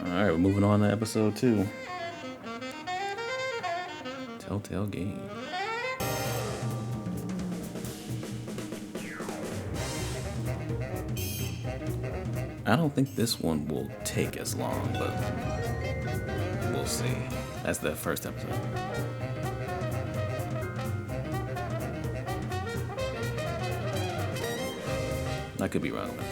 Alright, we're moving on to episode 2. Telltale Game. I don't think this one will take as long, but we'll see. That's the first episode. I could be wrong about that.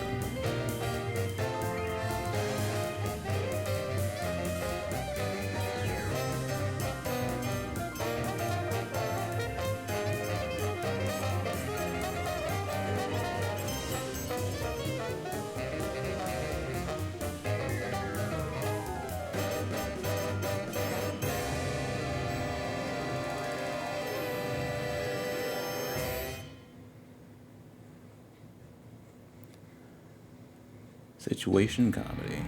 Situation comedy.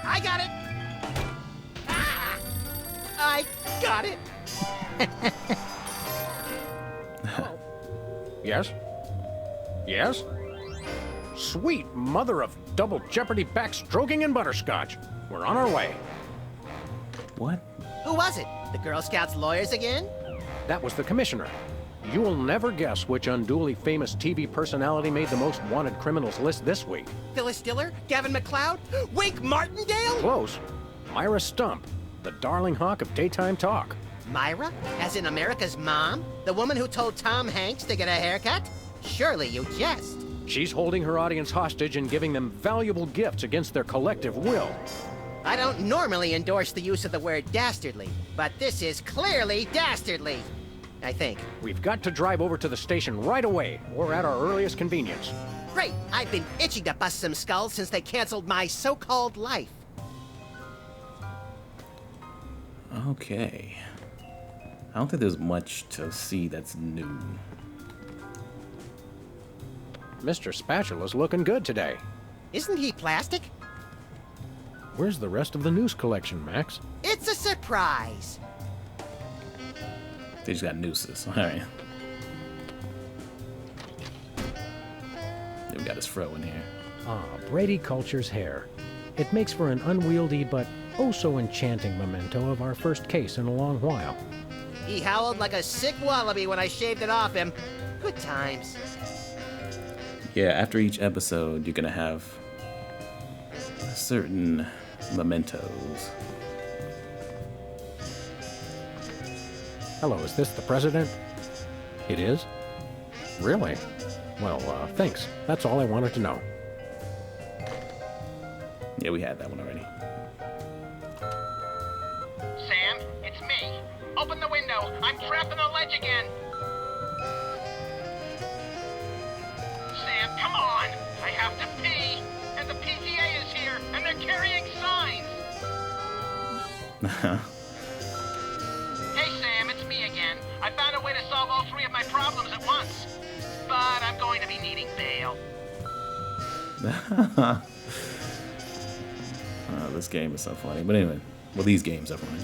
I got it! Ah! I got it! Yes? Yes? Sweet mother of double jeopardy backstroking and butterscotch. We're on our way. What? Who was it? The Girl Scouts lawyers again? That was the commissioner. You will never guess which unduly famous TV personality made the most wanted criminals list this week. Phyllis Diller? Gavin McLeod? Wake Martindale? Close. Myra Stump, the darling hawk of daytime talk. Myra? As in America's mom? The woman who told Tom Hanks to get a haircut? Surely you jest. She's holding her audience hostage and giving them valuable gifts against their collective will. I don't normally endorse the use of the word dastardly, but this is clearly dastardly. I think. We've got to drive over to the station right away, or at our earliest convenience. Great! I've been itching to bust some skulls since they canceled my so-called life. Okay. I don't think there's much to see that's new. Mr. Spatula's looking good today. Isn't he plastic? Where's the rest of the news collection, Max? It's a surprise. They just got nooses. Alright. We got his fro in here. Ah, Brady Culture's hair. It makes for an unwieldy but oh-so-enchanting memento of our first case in a long while. He howled like a sick wallaby when I shaved it off him. Good times. Yeah, after each episode, you're gonna have certain mementos. Hello, is this the president? It is? Really? Well, thanks. That's all I wanted to know. Yeah, we had that one already. Sam, it's me. Open the window. I'm trapped on the ledge again. Sam, come on. I have to pee. And the PTA is here, and they're carrying signs. Hey, Sam, it's me again. I found a way to solve all three of my problems at once. But I'm going to be needing bail. This game is so funny. But anyway, well, these games are funny.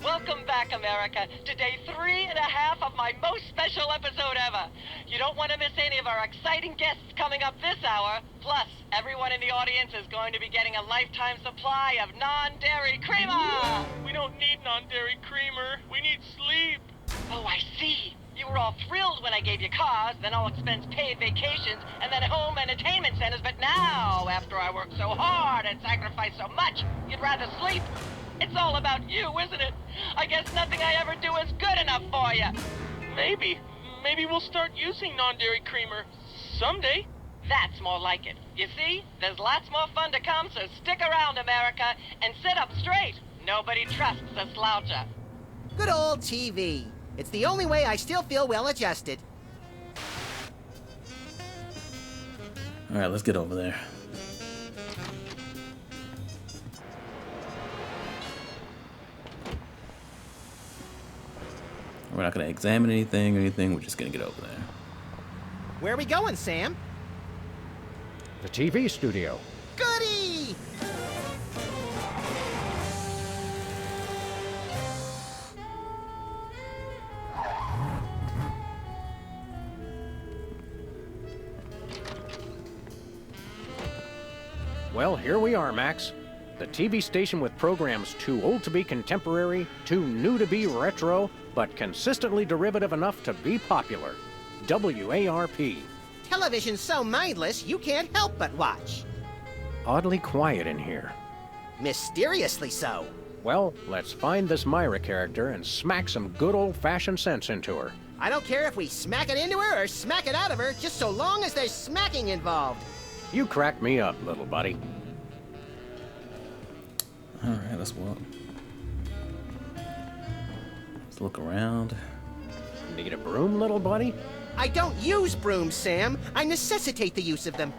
Welcome back, America, to day 3.5 of my most special episode ever. You don't want to miss any of our exciting guests coming up this hour. Plus, everyone in the audience is going to be getting a lifetime supply of non-dairy creamer. We don't need non-dairy creamer. We need sleep. Oh, I see. You were all thrilled when I gave you cars, then all-expense-paid vacations, and then home entertainment centers. But now, after I worked so hard and sacrificed so much, you'd rather sleep. It's all about you, isn't it? I guess nothing I ever do is good enough for you. Maybe we'll start using non-dairy creamer someday. That's more like it. You see, there's lots more fun to come, so stick around, America, and sit up straight. Nobody trusts a sloucher. Good old TV. It's the only way I still feel well-adjusted. Alright, let's get over there. We're not going to examine anything or anything. We're just going to get over there. Where are we going, Sam? the TV studio. Goody! Well, here we are, Max. The TV station with programs too old to be contemporary, too new to be retro, but consistently derivative enough to be popular. WARP. Television's so mindless, you can't help but watch. Oddly quiet in here. Mysteriously so. Well, let's find this Myra character and smack some good old-fashioned sense into her. I don't care if we smack it into her or smack it out of her, just so long as there's smacking involved. You crack me up, little buddy. All right, let's walk. Let's look around. Need a broom, little buddy? I don't use brooms, Sam. I necessitate the use of them.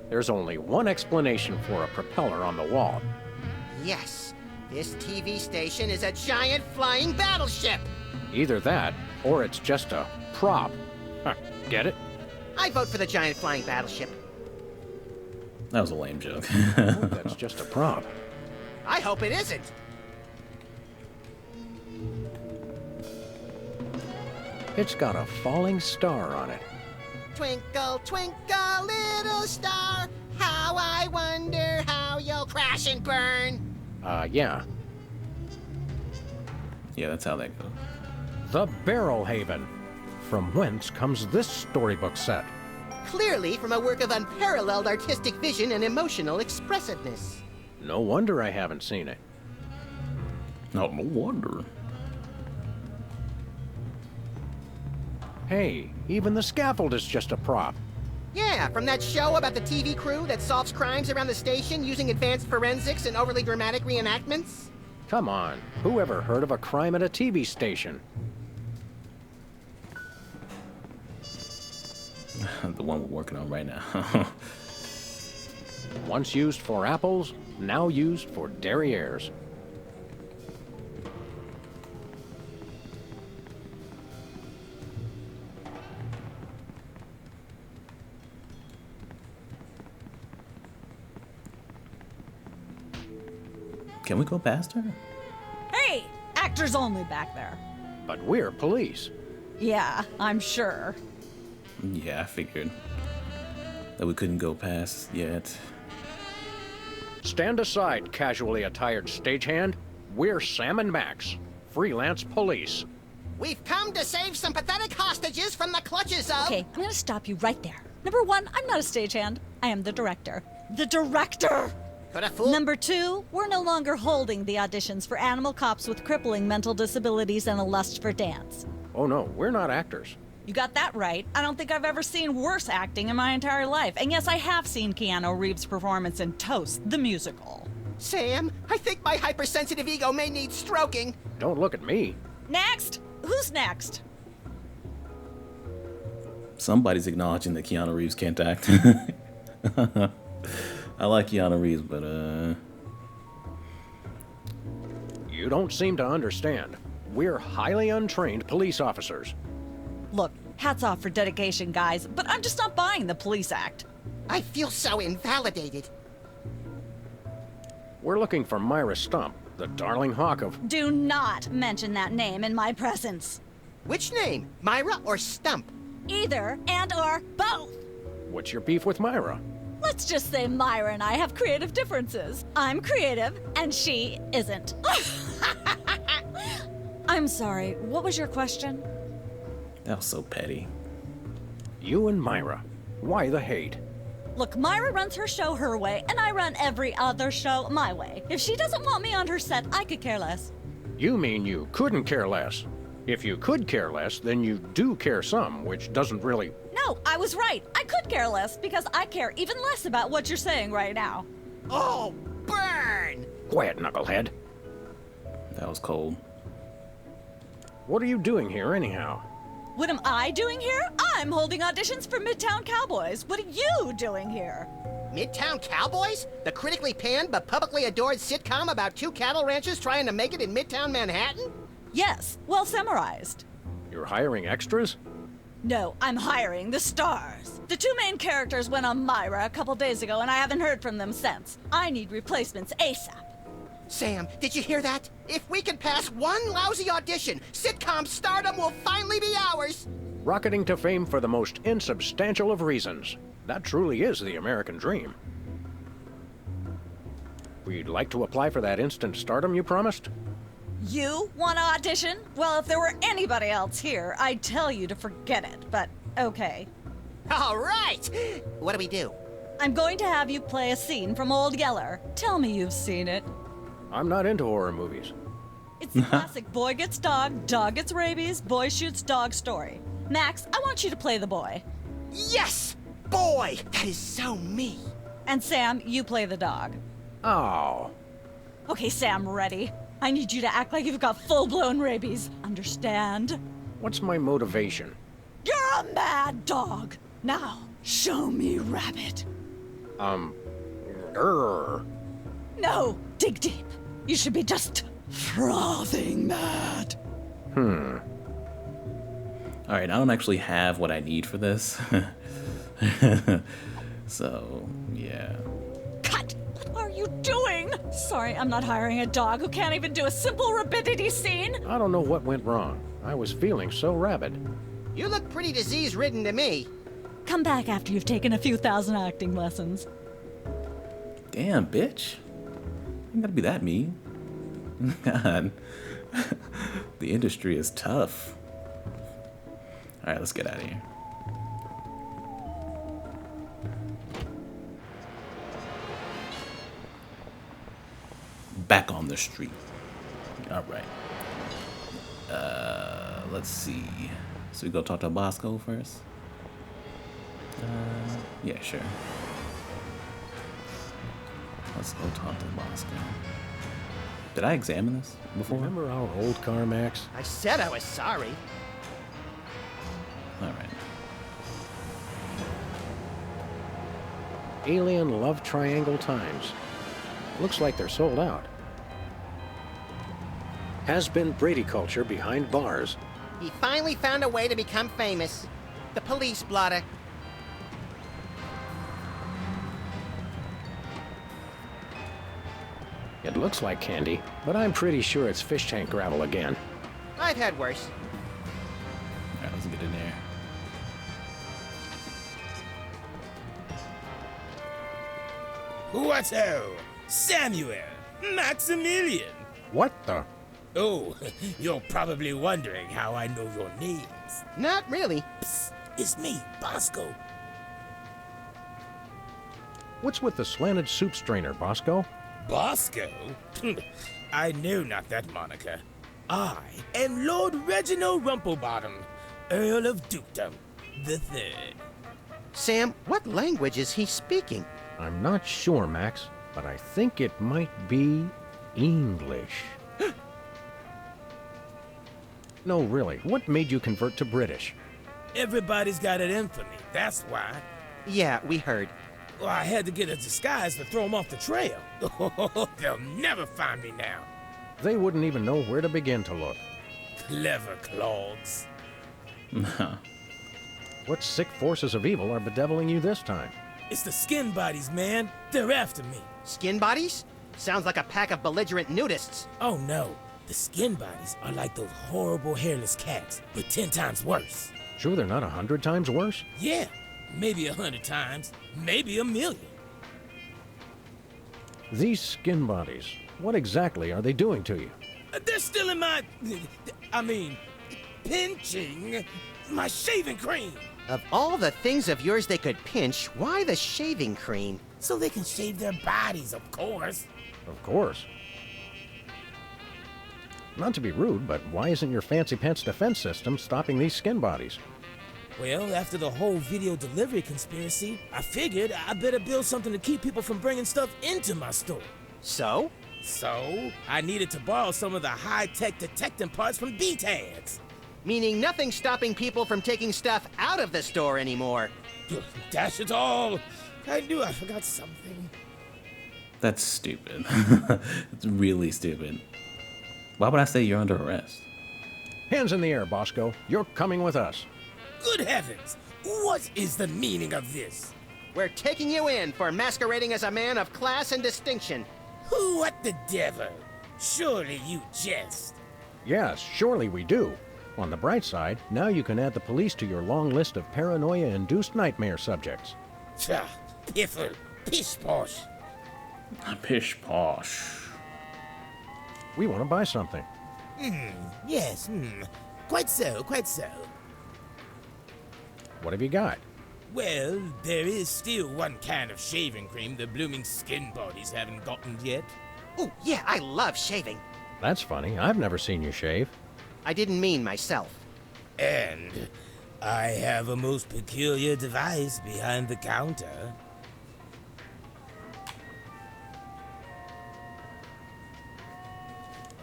There's only one explanation for a propeller on the wall. Yes, this TV station is a giant flying battleship. Either that, or it's just a prop. Huh, get it? I vote for the giant flying battleship. That was a lame joke. That's just a prop. I hope it isn't. It's got a falling star on it. Twinkle, twinkle, little star, how I wonder how you'll crash and burn. Yeah. Yeah, that's how that goes. The Barrel Haven. From whence comes this storybook set? Clearly from a work of unparalleled artistic vision and emotional expressiveness. No wonder I haven't seen it. No wonder. Hey, even the scaffold is just a prop. Yeah, from that show about the TV crew that solves crimes around the station using advanced forensics and overly dramatic reenactments. Come on, who ever heard of a crime at a TV station? The one we're working on right now. Once used for apples, now used for derrieres. Can we go past her? Hey, actors only back there. But we're police. Yeah, I'm sure. Yeah, I figured that we couldn't go past yet. Stand aside, casually attired stagehand. We're Sam and Max, freelance police. We've come to save some pathetic hostages from the clutches of... Okay, I'm gonna stop you right there. Number one, I'm not a stagehand. I am the director. The director! Could a fool... Number two, we're no longer holding the auditions for animal cops with crippling mental disabilities and a lust for dance. Oh no, we're not actors. You got that right. I don't think I've ever seen worse acting in my entire life. And yes, I have seen Keanu Reeves' performance in Toast, the musical. Sam, I think my hypersensitive ego may need stroking. Don't look at me. Next! Who's next? Somebody's acknowledging that Keanu Reeves can't act. I like Keanu Reeves, but You don't seem to understand. We're highly untrained police officers. Look, hats off for dedication, guys, but I'm just not buying the police act. I feel so invalidated. We're looking for Myra Stump, the darling hawk of... Do not mention that name in my presence. Which name, Myra or Stump? Either and or both. What's your beef with Myra? Let's just say Myra and I have creative differences. I'm creative, and she isn't. I'm sorry, what was your question? that was so petty. You and Myra. Why the hate? Look, Myra runs her show her way, and I run every other show my way. If she doesn't want me on her set, I could care less. You mean you couldn't care less? If you could care less, then you do care some, which doesn't really... No, I was right. I could care less, because I care even less about what you're saying right now. Oh, burn! Quiet, knucklehead. That was cold. What are you doing here, anyhow? What am I doing here? I'm holding auditions for Midtown Cowboys. What are you doing here? Midtown Cowboys? The critically panned but publicly adored sitcom about two cattle ranchers trying to make it in Midtown Manhattan? Yes, well summarized. You're hiring extras? No, I'm hiring the stars. The two main characters went on Myra a couple days ago, and I haven't heard from them since. I need replacements ASAP. Sam, did you hear that? If we can pass one lousy audition, sitcom stardom will finally be ours. Rocketing to fame for the most insubstantial of reasons. That truly is the American dream. We'd like to apply for that instant stardom you promised? You want to audition? Well, if there were anybody else here, I'd tell you to forget it, but okay. All right. What do we do? I'm going to have you play a scene from Old Yeller. Tell me you've seen it. I'm not into horror movies. It's the classic boy gets dog gets rabies, boy shoots dog story. Max, I want you to play the boy. Yes! Boy, that is so me. And Sam, you play the dog. Oh. Okay, Sam, ready? I need you to act like you've got full-blown rabies. Understand? What's my motivation? You're a mad dog. Now, show me rabbit. Grr. No, dig deep. You should be just frothing mad. All right, I don't actually have what I need for this. So, yeah. Cut! What are you doing? Sorry, I'm not hiring a dog who can't even do a simple rapidity scene. I don't know what went wrong. I was feeling so rabid. You look pretty disease-ridden to me. Come back after you've taken a few thousand acting lessons. Damn, bitch. You gotta be that mean. God. The industry is tough. Alright, let's get out of here. Back on the street. Alright. Let's see. So we go talk to Bosco first? Yeah, sure. Let's go talk to Bosco. Did I examine this before? Remember our old car, Max? I said I was sorry. Alright. Alien Love Triangle Times. Looks like they're sold out. Has been Brady culture behind bars. He finally found a way to become famous. The police blotter. It looks like candy, but I'm pretty sure it's fish tank gravel again. I've had worse. Alright, let's get in there. Whatto? Samuel! Maximilian! What the? Oh, you're probably wondering how I know your names. Not really. Psst, it's me, Bosco. What's with the slanted soup strainer, Bosco? Bosco? I know not that moniker. I am Lord Reginald Rumplebottom, Earl of Dukedom the Third. Sam, what language is he speaking? I'm not sure, Max, but I think it might be English. No, really, what made you convert to British? Everybody's got it in for me, that's why. Yeah, we heard. Well, I had to get a disguise to throw them off the trail. They'll never find me now. They wouldn't even know where to begin to look. Clever clogs. What sick forces of evil are bedeviling you this time? It's the skin bodies, man. They're after me. Skin bodies? Sounds like a pack of belligerent nudists. Oh no, the skin bodies are like those horrible hairless cats, but 10 times worse. Sure they're not 100 times worse? Yeah, maybe 100 times, maybe 1,000,000. These skin bodies, what exactly are they doing to you? They're still in my... pinching my shaving cream. Of all the things of yours they could pinch, why the shaving cream? So they can shave their bodies, of course. Of course. Not to be rude, but why isn't your fancy pants defense system stopping these skin bodies? Well, after the whole video delivery conspiracy, I figured I better build something to keep people from bringing stuff into my store. So? So, I needed to borrow some of the high-tech detecting parts from B-tags. Meaning nothing stopping people from taking stuff out of the store anymore. Dash it all! I knew I forgot something. That's stupid. It's really stupid. Why would I say you're under arrest? Hands in the air, Bosco. You're coming with us. Good heavens! What is the meaning of this? We're taking you in for masquerading as a man of class and distinction. What the devil? Surely you jest. Yes, surely we do. On the bright side, now you can add the police to your long list of paranoia-induced nightmare subjects. Tcha, piffle, pish posh. Pish posh. We want to buy something. Yes, quite so, quite so. What have you got? Well, there is still one can of shaving cream the blooming skin bodies haven't gotten yet. Oh, yeah, I love shaving. That's funny. I've never seen you shave. I didn't mean myself. And I have a most peculiar device behind the counter.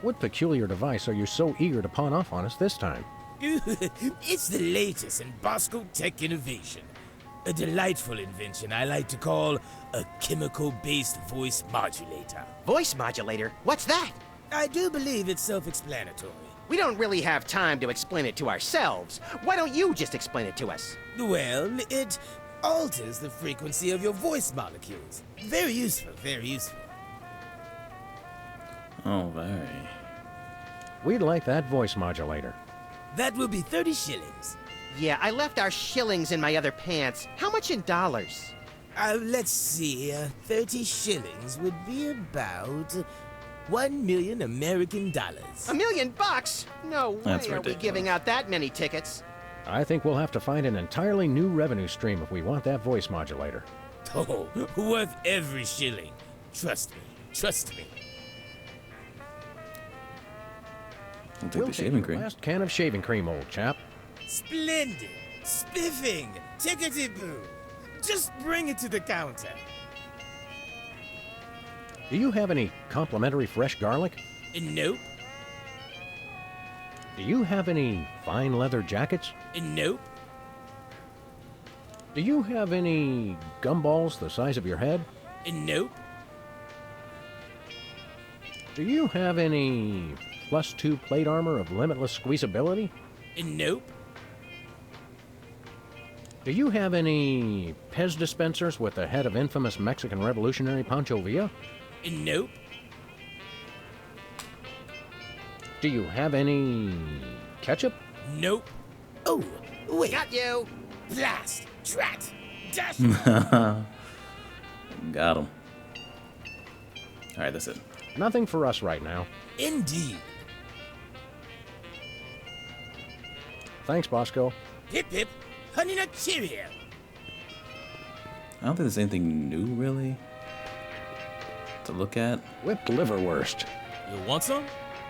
What peculiar device are you so eager to pawn off on us this time? It's the latest in Bosco tech innovation. A delightful invention I like to call a chemical-based voice modulator. Voice modulator? What's that? I do believe it's self-explanatory. We don't really have time to explain it to ourselves. Why don't you just explain it to us? Well, it alters the frequency of your voice molecules. Very useful, very useful. Oh, very. We'd like that voice modulator. That will be 30 shillings. Yeah, I left our shillings in my other pants. How much in dollars? Let's see. 30 shillings would be about 1 million American dollars. $1 million? No way That's are we ridiculous. giving out that many tickets. I think we'll have to find an entirely new revenue stream if we want that voice modulator. Oh, worth every shilling. Trust me. Trust me. I'll take We'll the take shaving your cream. last can of shaving cream, old chap. Splendid. Spiffing. Tickety-boo. Just bring it to the counter. Do you have any complimentary fresh garlic? Nope. Do you have any fine leather jackets? Nope. Do you have any gumballs the size of your head? Nope. Do you have any +2 plate armor of limitless squeezability? Nope. Do you have any Pez dispensers with the head of infamous Mexican revolutionary Pancho Villa? Nope. Do you have any ketchup? Nope. Oh, wait. Got you. Blast. Drat. Dash. Got him. All right, that's it. Nothing for us right now. Indeed. Thanks, Bosco. Hip hip. Honey nut Cheerio. I don't think there's anything new really to look at. Whipped liverwurst. You want some?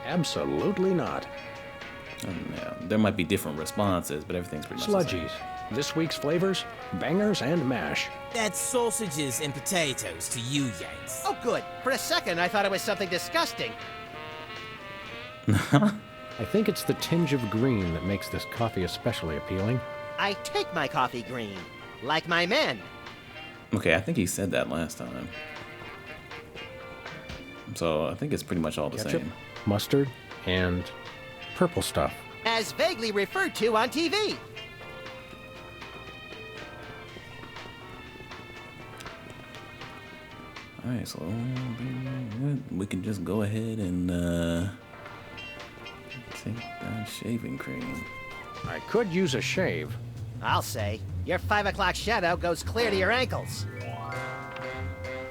Absolutely not. Yeah, there might be different responses, but everything's pretty much the same. Sludgies. This week's flavors, bangers and mash. That's sausages and potatoes to you, Yanks. Oh, good. For a second, I thought it was something disgusting. I think it's the tinge of green that makes this coffee especially appealing. I take my coffee green, like my men. Okay, I think he said that last time. So I think it's pretty much all the Ketchup, same. mustard, and purple stuff. As vaguely referred to on TV. Alright, so we can just go ahead and take that shaving cream. I could use a shave. I'll say, your 5 o'clock shadow goes clear to your ankles.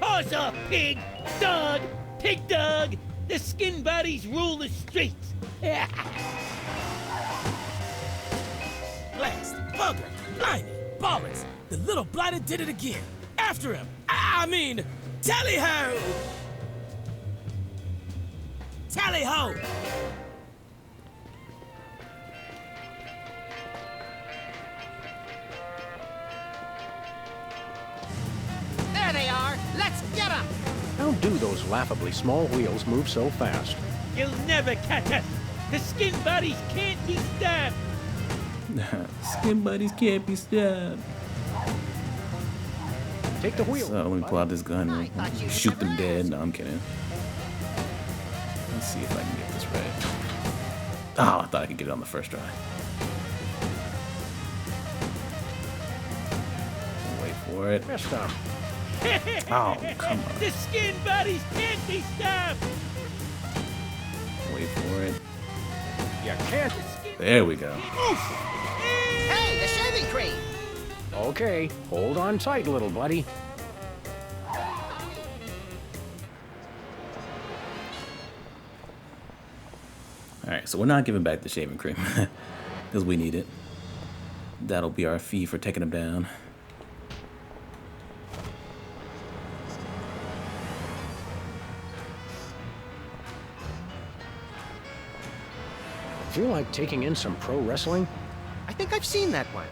Horse off, pig! Dog! Pig dog! The skin bodies rule the streets! Blast. Bugger. Blimey. Ballers. The little blighter did it again. After him. I mean, tally-ho! Tally-ho! There they are. Let's get them. How do those laughably small wheels move so fast? You'll never catch us! The skin bodies can't be stabbed! Skin buddies can't be stabbed. Take the wheel. So let me pull out this gun I and thought you shoot them never dead. asked. No, I'm kidding. Let's see if I can get this right. Oh, I thought I could get it on the first try. for it. Messed up. Oh, come on. The skin bodies can't be stopped! Wait for it. You can't. There we go. Hey, the shaving cream! Okay, hold on tight, little buddy. Alright, so we're not giving back the shaving cream. Because we need it. That'll be our fee for taking him down. Feel like taking in some pro wrestling? I think I've seen that one.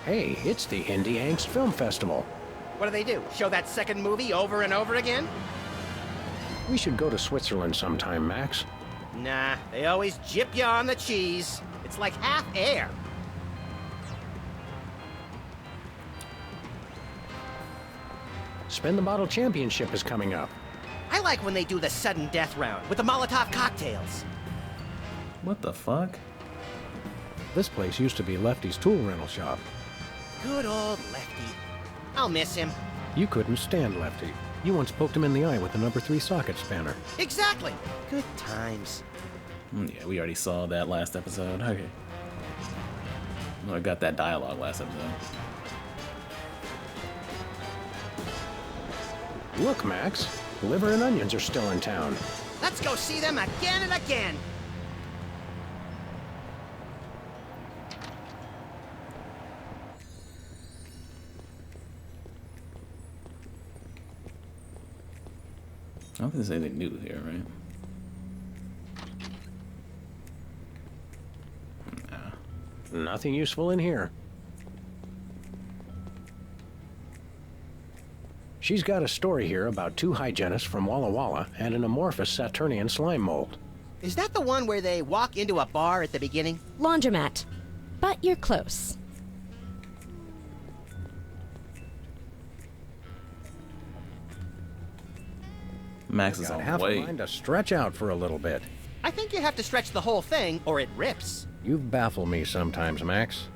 Hey, it's the Indie Angst Film Festival. What do? Show that second movie over and over again? We should go to Switzerland sometime, Max. Nah, they always jip you on the cheese. It's like half air. Spin the Bottle Championship is coming up. I like when they do the sudden death round with the Molotov cocktails. What the fuck? This place used to be Lefty's tool rental shop. Good old Lefty. I'll miss him. You couldn't stand Lefty. You once poked him in the eye with the number 3 socket spanner. Exactly. Good times. Yeah, we already saw that last episode. Okay. Well, I got that dialogue last episode. Look, Max. Liver and Onions are still in town. Let's go see them again and again. I don't think there's anything new here, right? Nah. Nothing useful in here. She's got a story here about 2 hygienists from Walla Walla and an amorphous Saturnian slime mold. Is that the one where they walk into a bar at the beginning? Laundromat. But you're close. Max is Got on half the way. a mind to stretch out for a little bit. I think you have to stretch the whole thing or it rips. You baffle me sometimes, Max.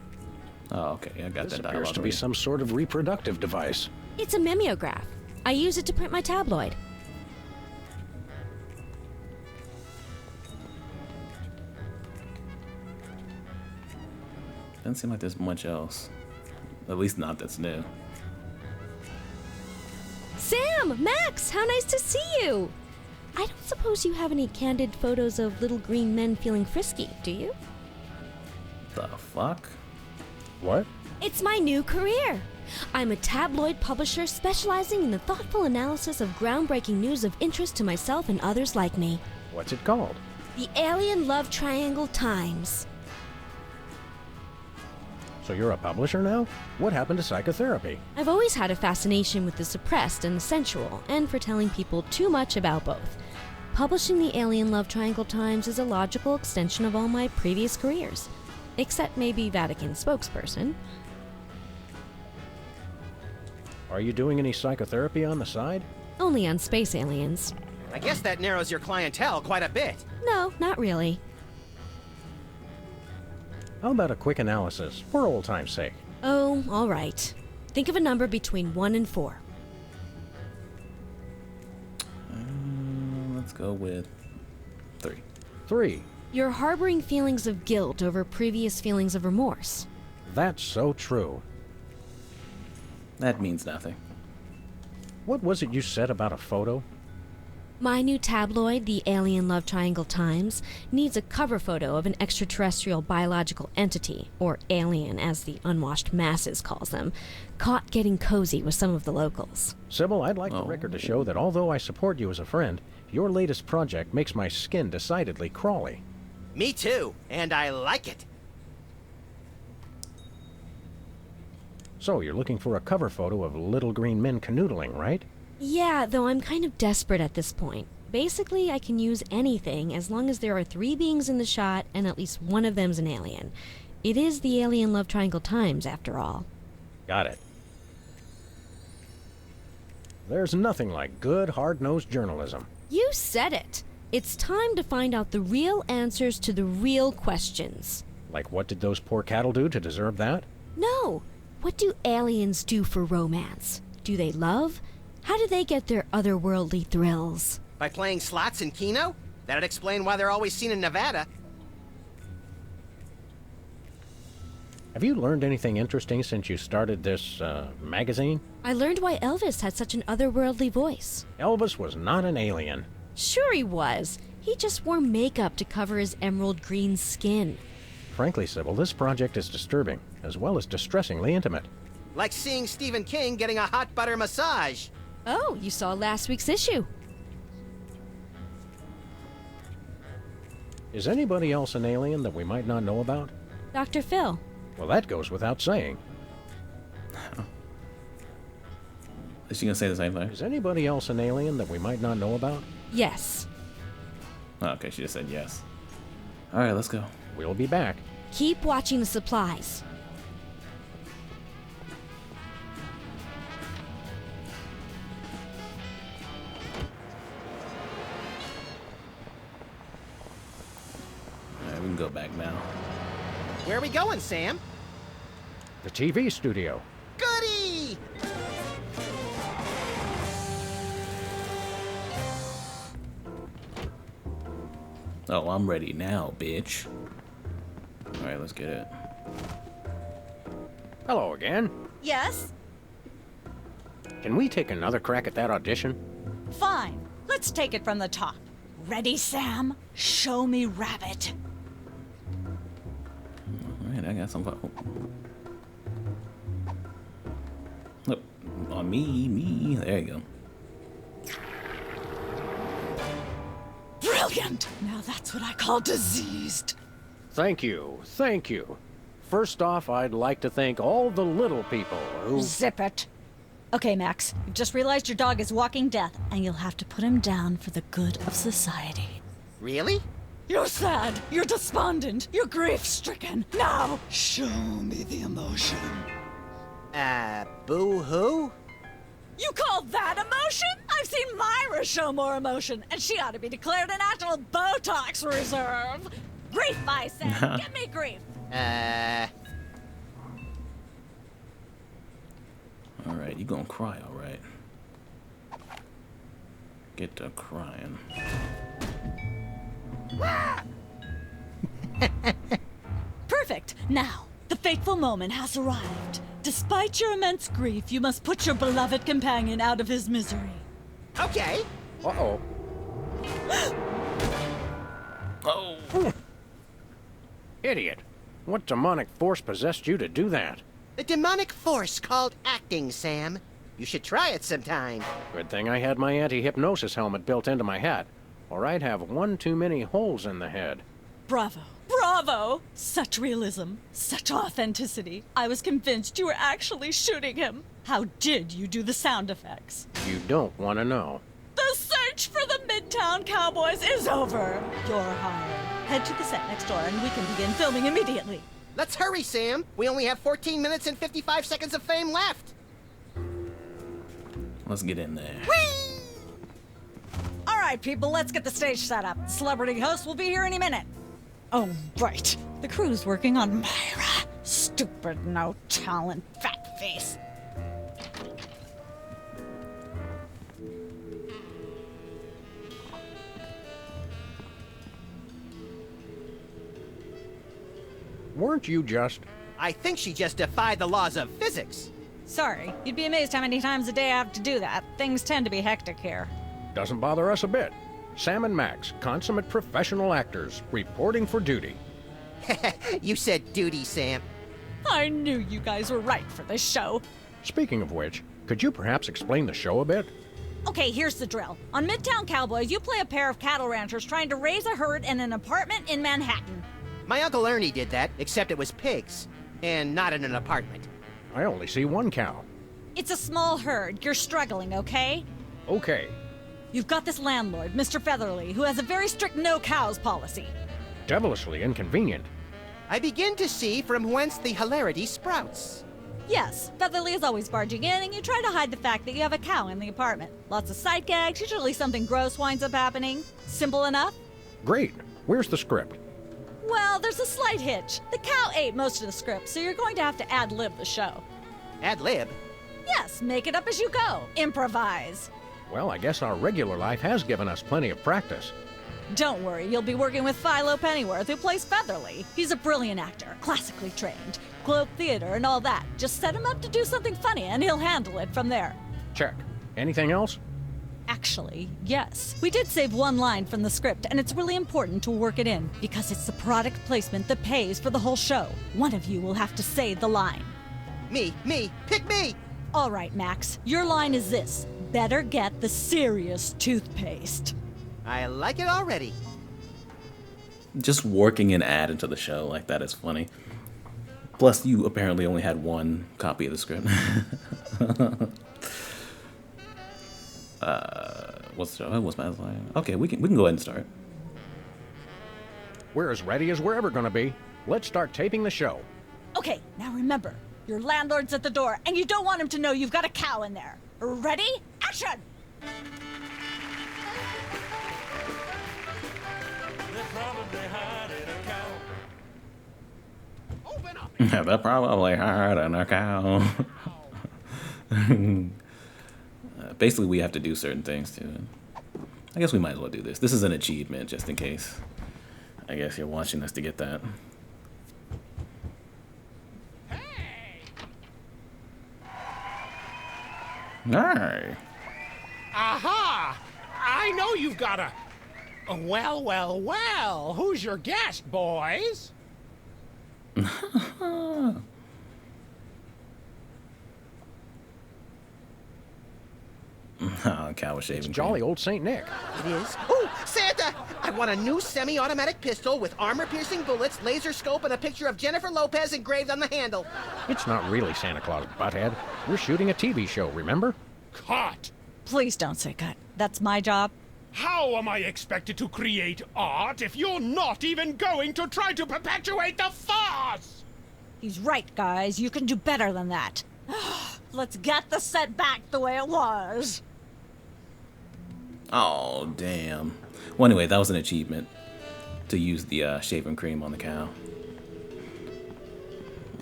Oh, okay. I got This that appears dialogue. to be already. some sort of reproductive device. It's a mimeograph. I use it to print my tabloid. Doesn't seem like there's much else. At least not that's new. Sam! Max! How nice to see you! I don't suppose you have any candid photos of little green men feeling frisky, do you? The fuck? What? It's my new career. I'm a tabloid publisher specializing in the thoughtful analysis of groundbreaking news of interest to myself and others like me. What's it called? The Alien Love Triangle Times. So you're a publisher now? What happened to psychotherapy? I've always had a fascination with the suppressed and the sensual, and for telling people too much about both. Publishing the Alien Love Triangle Times is a logical extension of all my previous careers. Except maybe Vatican spokesperson. Are you doing any psychotherapy on the side? Only on space aliens. I guess that narrows your clientele quite a bit. No, not really. How about a quick analysis, for old time's sake? Oh, all right. Think of a number between 1 and 4. Let's go with 3. 3. You're harboring feelings of guilt over previous feelings of remorse. That's so true. That means nothing. What was it you said about a photo? My new tabloid, the Alien Love Triangle Times, needs a cover photo of an extraterrestrial biological entity, or alien as the unwashed masses calls them, caught getting cozy with some of the locals. Sybil, I'd like the record to show that although I support you as a friend, your latest project makes my skin decidedly crawly. Me too, and I like it. So you're looking for a cover photo of little green men canoodling, right? Yeah, though I'm kind of desperate at this point. Basically, I can use anything as long as there are 3 beings in the shot and at least one of them's an alien. It is the Alien Love Triangle Times, after all. Got it. There's nothing like good, hard-nosed journalism. You said it! It's time to find out the real answers to the real questions. Like what did those poor cattle do to deserve that? No. What do aliens do for romance? Do they love? How do they get their otherworldly thrills? By playing slots in Keno? That'd explain why they're always seen in Nevada. Have you learned anything interesting since you started this, magazine? I learned why Elvis had such an otherworldly voice. Elvis was not an alien. Sure he was. He just wore makeup to cover his emerald green skin. Frankly, Sybil, this project is disturbing, as well as distressingly intimate. Like seeing Stephen King getting a hot butter massage. Oh, you saw last week's issue. Is anybody else an alien that we might not know about? Dr. Phil. Well, that goes without saying. Is she gonna say the same thing? Is anybody else an alien that we might not know about? Yes. Oh, okay, she just said yes. All right, let's go. We'll be back. Keep watching the supplies. All right, we can go back now. Where are we going, Sam? The TV studio. Goody! Oh, I'm ready now, bitch. All right, let's get it. Hello again. Yes? Can we take another crack at that audition? Fine. Let's take it from the top. Ready, Sam? Show me Rabbit. All right, I got some. Look, on me. There you go. Brilliant! Now that's what I call diseased. Thank you. First off, I'd like to thank all the little people who... Zip it. Okay, Max, you've just realized your dog is walking death, and you'll have to put him down for the good of society. Really? You're sad, you're despondent, you're grief-stricken. Now, show me the emotion. Boo-hoo? You call that emotion? I've seen Myra show more emotion, and she ought to be declared a national Botox reserve. Grief, I said. Give me grief. All right, you gonna cry, all right? Get to crying. Perfect. Now, the fateful moment has arrived. Despite your immense grief, you must put your beloved companion out of his misery. Okay. Uh-oh. Oh! Idiot. What demonic force possessed you to do that? The demonic force called acting, Sam. You should try it sometime. Good thing I had my anti-hypnosis helmet built into my head, or I'd have one too many holes in the head. Bravo. Bravo! Such realism, such authenticity. I was convinced you were actually shooting him. How did you do the sound effects? You don't want to know. The search for the Midtown Cowboys is over. You're hired. Head to the set next door and we can begin filming immediately. Let's hurry, Sam. We only have 14 minutes and 55 seconds of fame left. Let's get in there. Whee! All right, people, let's get the stage set up. Celebrity host will be here any minute. Oh, right. The crew's working on Myra. Stupid, no talent, fat face. Weren't you just... I think she just defied the laws of physics. Sorry, you'd be amazed how many times a day I have to do that. Things tend to be hectic here. Doesn't bother us a bit. Sam and Max, consummate professional actors, reporting for duty. You said duty, Sam. I knew you guys were right for this show. Speaking of which, could you perhaps explain the show a bit? Okay, here's the drill. On Midtown Cowboys, you play a pair of cattle ranchers trying to raise a herd in an apartment in Manhattan. My Uncle Ernie did that, except it was pigs, and not in an apartment. I only see one cow. It's a small herd. You're struggling, okay? Okay. You've got this landlord, Mr. Featherly, who has a very strict no cows policy. Devilishly inconvenient. I begin to see from whence the hilarity sprouts. Yes, Featherly is always barging in, and you try to hide the fact that you have a cow in the apartment. Lots of sight gags, usually something gross winds up happening. Simple enough? Great. Where's the script? Well, there's a slight hitch. The cow ate most of the script, so you're going to have to ad-lib the show. Ad-lib? Yes, make it up as you go. Improvise. Well, I guess our regular life has given us plenty of practice. Don't worry, you'll be working with Philo Pennyworth, who plays Featherly. He's a brilliant actor, classically trained, Globe Theater and all that. Just set him up to do something funny, and he'll handle it from there. Check. Anything else? Actually, yes. We did save one line from the script, and it's really important to work it in, because it's the product placement that pays for the whole show. One of you will have to say the line. Me, pick me! All right, Max, your line is this. Better get the serious toothpaste. I like it already. Just working an ad into the show like that is funny. Plus, you apparently only had one copy of the script. What's my line? Okay, we can go ahead and start. We're as ready as we're ever gonna be. Let's start taping the show. Okay, now remember, your landlord's at the door, and you don't want him to know you've got a cow in there. Ready? Action! They're probably hiding a cow. Basically, we have to do certain things too. I guess we might as well do this. This is an achievement, just in case. I guess you're watching us to get that. Hey. Aha! I know you've got a... Well, who's your guest, boys? Oh, cow was shaving. It's jolly old Saint Nick. It is? Ooh, Santa! I want a new semi-automatic pistol with armor-piercing bullets, laser scope, and a picture of Jennifer Lopez engraved on the handle. It's not really Santa Claus, butthead. We're shooting a TV show, remember? Cut! Please don't say cut. That's my job. How am I expected to create art if you're not even going to try to perpetuate the farce? He's right, guys. You can do better than that. Let's get the set back the way it was. Oh, damn. Well, anyway, that was an achievement. To use the shaving cream on the cow.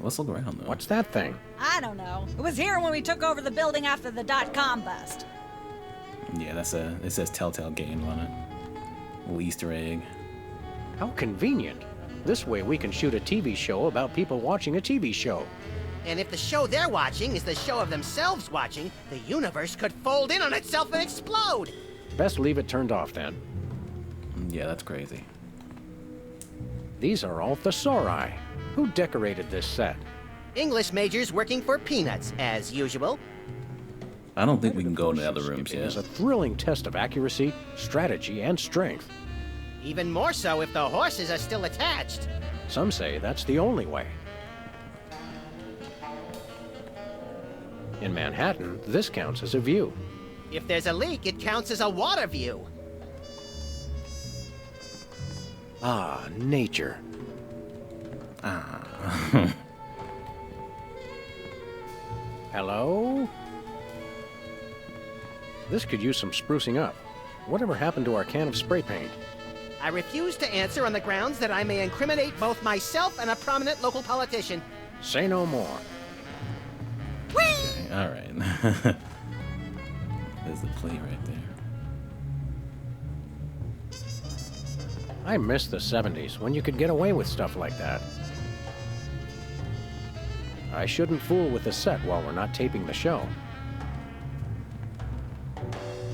Let's look around, though. What's that thing? I don't know. It was here when we took over the building after the .com bust. Yeah, it says Telltale Games on it. A little Easter egg. How convenient. This way we can shoot a TV show about people watching a TV show. And if the show they're watching is the show of themselves watching, the universe could fold in on itself and explode. Best leave it turned off then. Yeah, that's crazy. These are all thesauri. Who decorated this set? English majors working for peanuts, as usual. I don't think we can go into the other rooms yet. It's a thrilling test of accuracy, strategy, and strength. Even more so if the horses are still attached. Some say that's the only way. In Manhattan, this counts as a view. If there's a leak, it counts as a water view. Ah, nature. Ah. Hello? This could use some sprucing up. Whatever happened to our can of spray paint? I refuse to answer on the grounds that I may incriminate both myself and a prominent local politician. Say no more. Okay, all right. There's the plate right there. I miss the 70s when you could get away with stuff like that. I shouldn't fool with the set while we're not taping the show.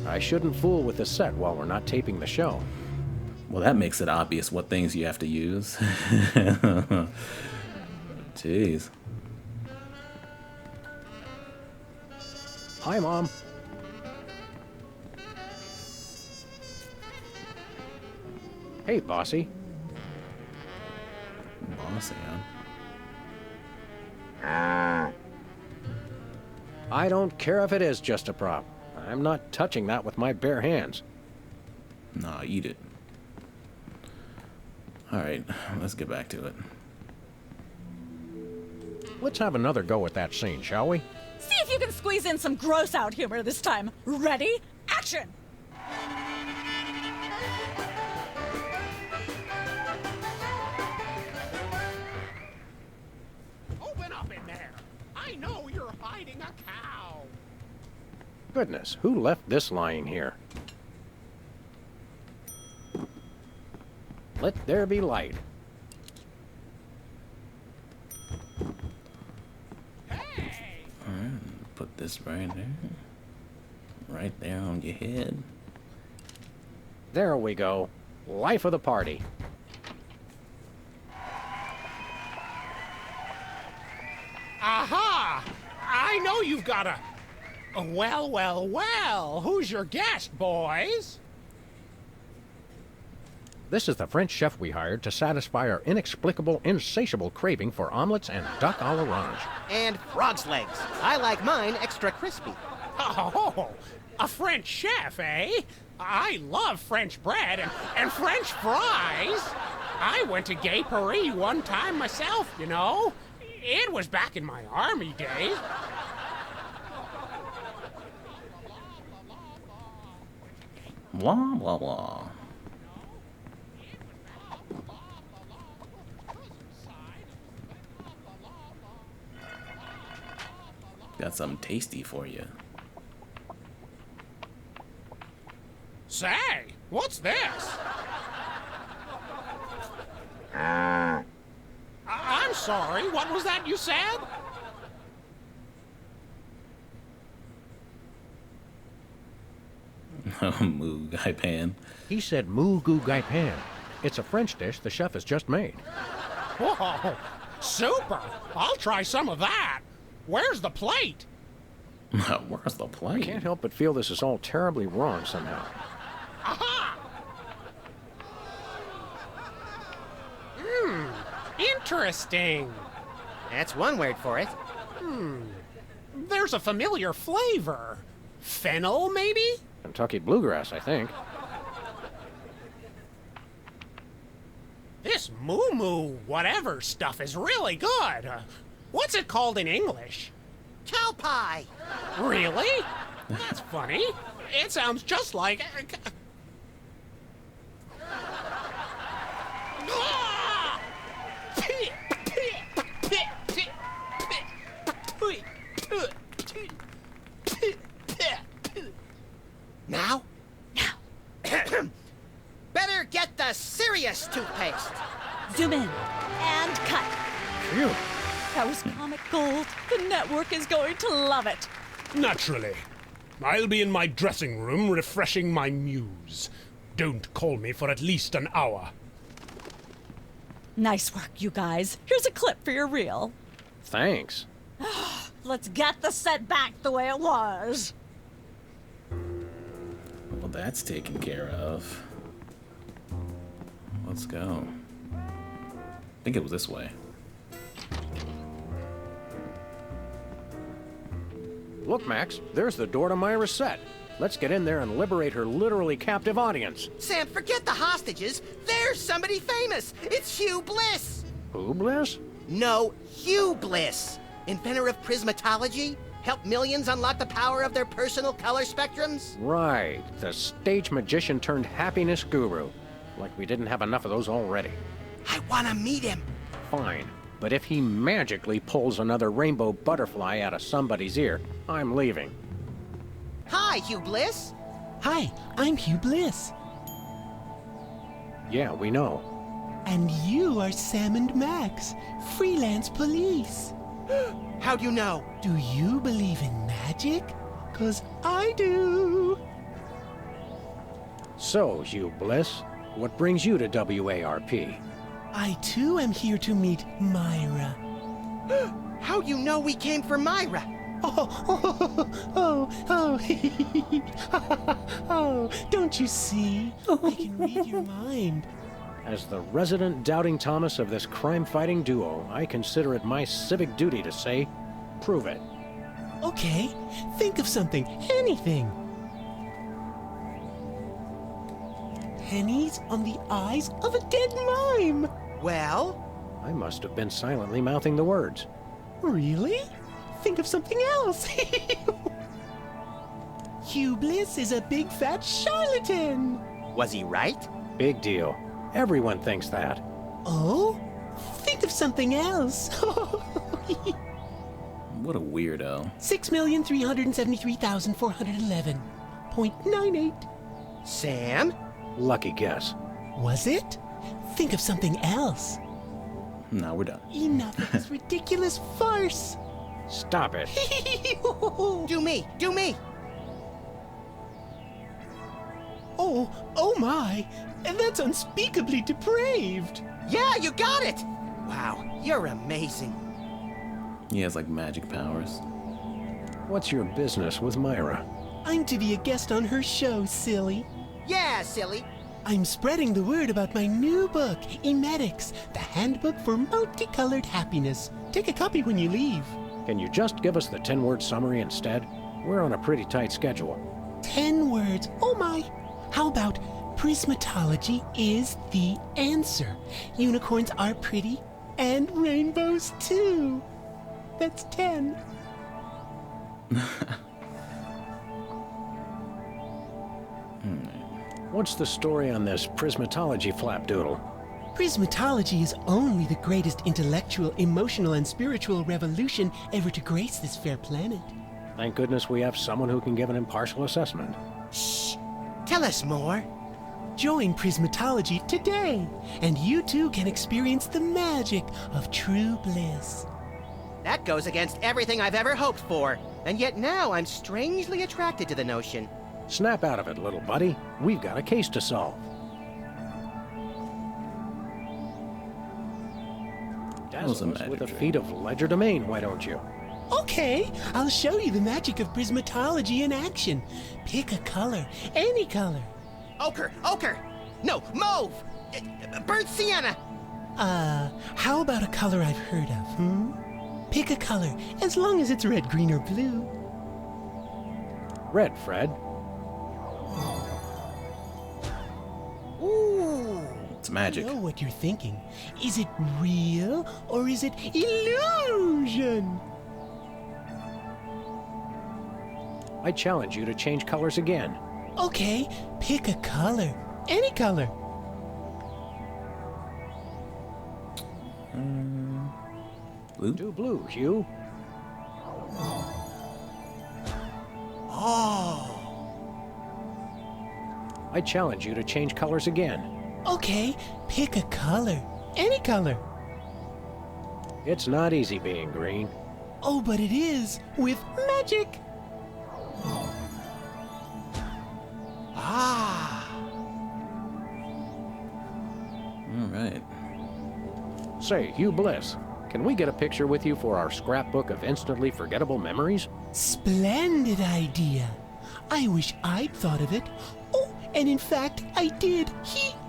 I shouldn't fool with the set while we're not taping the show. Well, that makes it obvious what things you have to use. Jeez. Hi, Mom. Hey, Bossy. Bossy, huh? I don't care if it is just a prop. I'm not touching that with my bare hands. Nah, eat it. Alright, let's get back to it. Let's have another go at that scene, shall we? See if you can squeeze in some gross out humor this time. Ready? Action! I know you're hiding a cow. Goodness, who left this lying here? Let there be light. Alright, put this right there. Right there on your head. There we go. Life of the party. Aha! I know you've got a... Well, well, well. Who's your guest, boys? This is the French chef we hired to satisfy our inexplicable, insatiable craving for omelets and duck à l'orange. And frog's legs. I like mine extra crispy. Oh, a French chef, eh? I love French bread and French fries. I went to Gay Paris one time myself, you know. It was back in my army days. Blah, blah, blah. Got something tasty for you. Say, what's this? I'm sorry, what was that you said? Moo Gai Pan. He said moo goo gai pan. It's a French dish the chef has just made. Whoa, super! I'll try some of that. Where's the plate? Where's the plate? Can't help but feel this is all terribly wrong somehow. Aha! Interesting. That's one word for it. There's a familiar flavor. Fennel, maybe? Kentucky bluegrass, I think. This moo-moo whatever stuff is really good. What's it called in English? Cow pie. Really? That's funny. It sounds just like... Now? Now. Better get the serious toothpaste. Zoom in and cut. Phew. That was comic gold. The network is going to love it. Naturally. I'll be in my dressing room refreshing my muse. Don't call me for at least an hour. Nice work, you guys. Here's a clip for your reel. Thanks. Let's get the set back the way it was. Well, that's taken care of. Let's go. I think it was this way. Look, Max, there's the door to Myra's set. Let's get in there and liberate her literally captive audience. Sam, forget the hostages. There's somebody famous. It's Hugh Bliss. Who, Bliss? No, Hugh Bliss. Inventor of prismatology. Helped millions unlock the power of their personal color spectrums. Right, the stage magician turned happiness guru. Like we didn't have enough of those already. I want to meet him. Fine, but if he magically pulls another rainbow butterfly out of somebody's ear, I'm leaving. Hi, Hugh Bliss. Hi, I'm Hugh Bliss. Yeah, we know. And you are Sam and Max, freelance police. How do you know? Do you believe in magic? 'Cause I do. So, Hugh Bliss, what brings you to WARP? I too am here to meet Myra. How do you know we came for Myra? Oh, don't you see? I can read your mind. As the resident doubting Thomas of this crime-fighting duo, I consider it my civic duty to say, prove it. Okay, think of something, anything. Pennies on the eyes of a dead mime. Well? I must have been silently mouthing the words. Really? Think of something else. Hugh Bliss is a big fat charlatan. Was he right? Big deal. Everyone thinks that. Oh? Think of something else. What a weirdo. 6,373,411.98. Sam? Lucky guess. Was it? Think of something else. Now we're done. Enough of this ridiculous farce. Stop it. Do me! Do me! Oh my! And that's unspeakably depraved! Yeah, you got it! Wow, you're amazing. He has like magic powers. What's your business with Myra? I'm to be a guest on her show, silly. Yeah, silly. I'm spreading the word about my new book, Emetics, the handbook for multicolored happiness. Take a copy when you leave. Can you just give us the 10-word summary instead? We're on a pretty tight schedule. 10 words. Oh my! How about prismatology is the answer? Unicorns are pretty, and rainbows too. That's 10. What's the story on this prismatology flapdoodle? Prismatology is only the greatest intellectual, emotional, and spiritual revolution ever to grace this fair planet. Thank goodness we have someone who can give an impartial assessment. Shh! Tell us more. Join Prismatology today, and you too can experience the magic of true bliss. That goes against everything I've ever hoped for, and yet now I'm strangely attracted to the notion. Snap out of it, little buddy. We've got a case to solve. Dazzle us with a feat of legerdemain, why don't you? Okay, I'll show you the magic of prismatology in action. Pick a color, any color. Ochre! Ochre! No, mauve! Burnt sienna! How about a color I've heard of, Pick a color, as long as it's red, green, or blue. Red, Fred. Ooh! It's magic. I know what you're thinking. Is it real, or is it illusion? I challenge you to change colors again. Okay, pick a color. Any color. Blue? Do blue, Hugh. Oh! I challenge you to change colors again. Okay, pick a color. Any color. It's not easy being green. Oh, but it is, with magic. Ah! All right. Say, Hugh Bliss, can we get a picture with you for our scrapbook of instantly forgettable memories? Splendid idea. I wish I'd thought of it. Oh, and in fact, I did.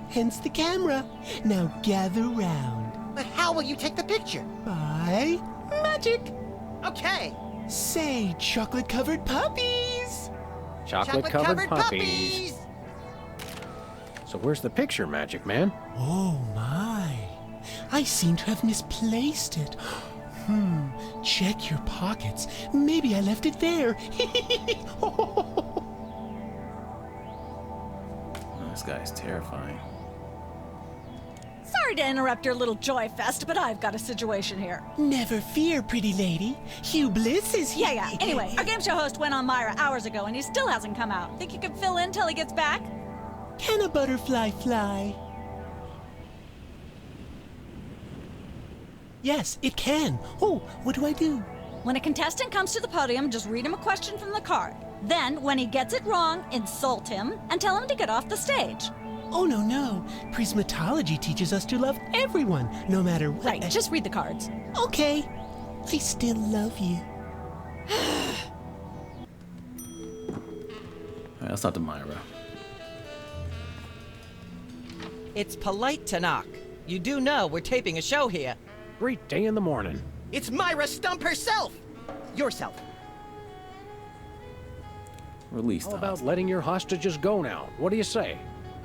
Hence the camera. Now gather round. But how will you take the picture? By magic. Okay. Say, chocolate-covered puppies. Chocolate-covered puppies. So where's the picture, Magic Man? Oh, my. I seem to have misplaced it. Check your pockets. Maybe I left it there. This guy's terrifying. Sorry to interrupt your little joy fest, but I've got a situation here. Never fear, pretty lady. Hugh Bliss is here. Yeah. Anyway, our game show host went on Myra hours ago, and he still hasn't come out. Think you can fill in till he gets back? Can a butterfly fly? Yes, it can. Oh, what do I do? When a contestant comes to the podium, just read him a question from the card. Then, when he gets it wrong, insult him and tell him to get off the stage. Oh, no. Prismatology teaches us to love everyone, no matter what. Right, just read the cards. Okay. I still love you. All right, let's talk to Myra. It's polite to knock. You do know we're taping a show here. Great day in the morning. It's Myra Stump herself! Yourself. Release How the about letting your hostages go now? What do you say?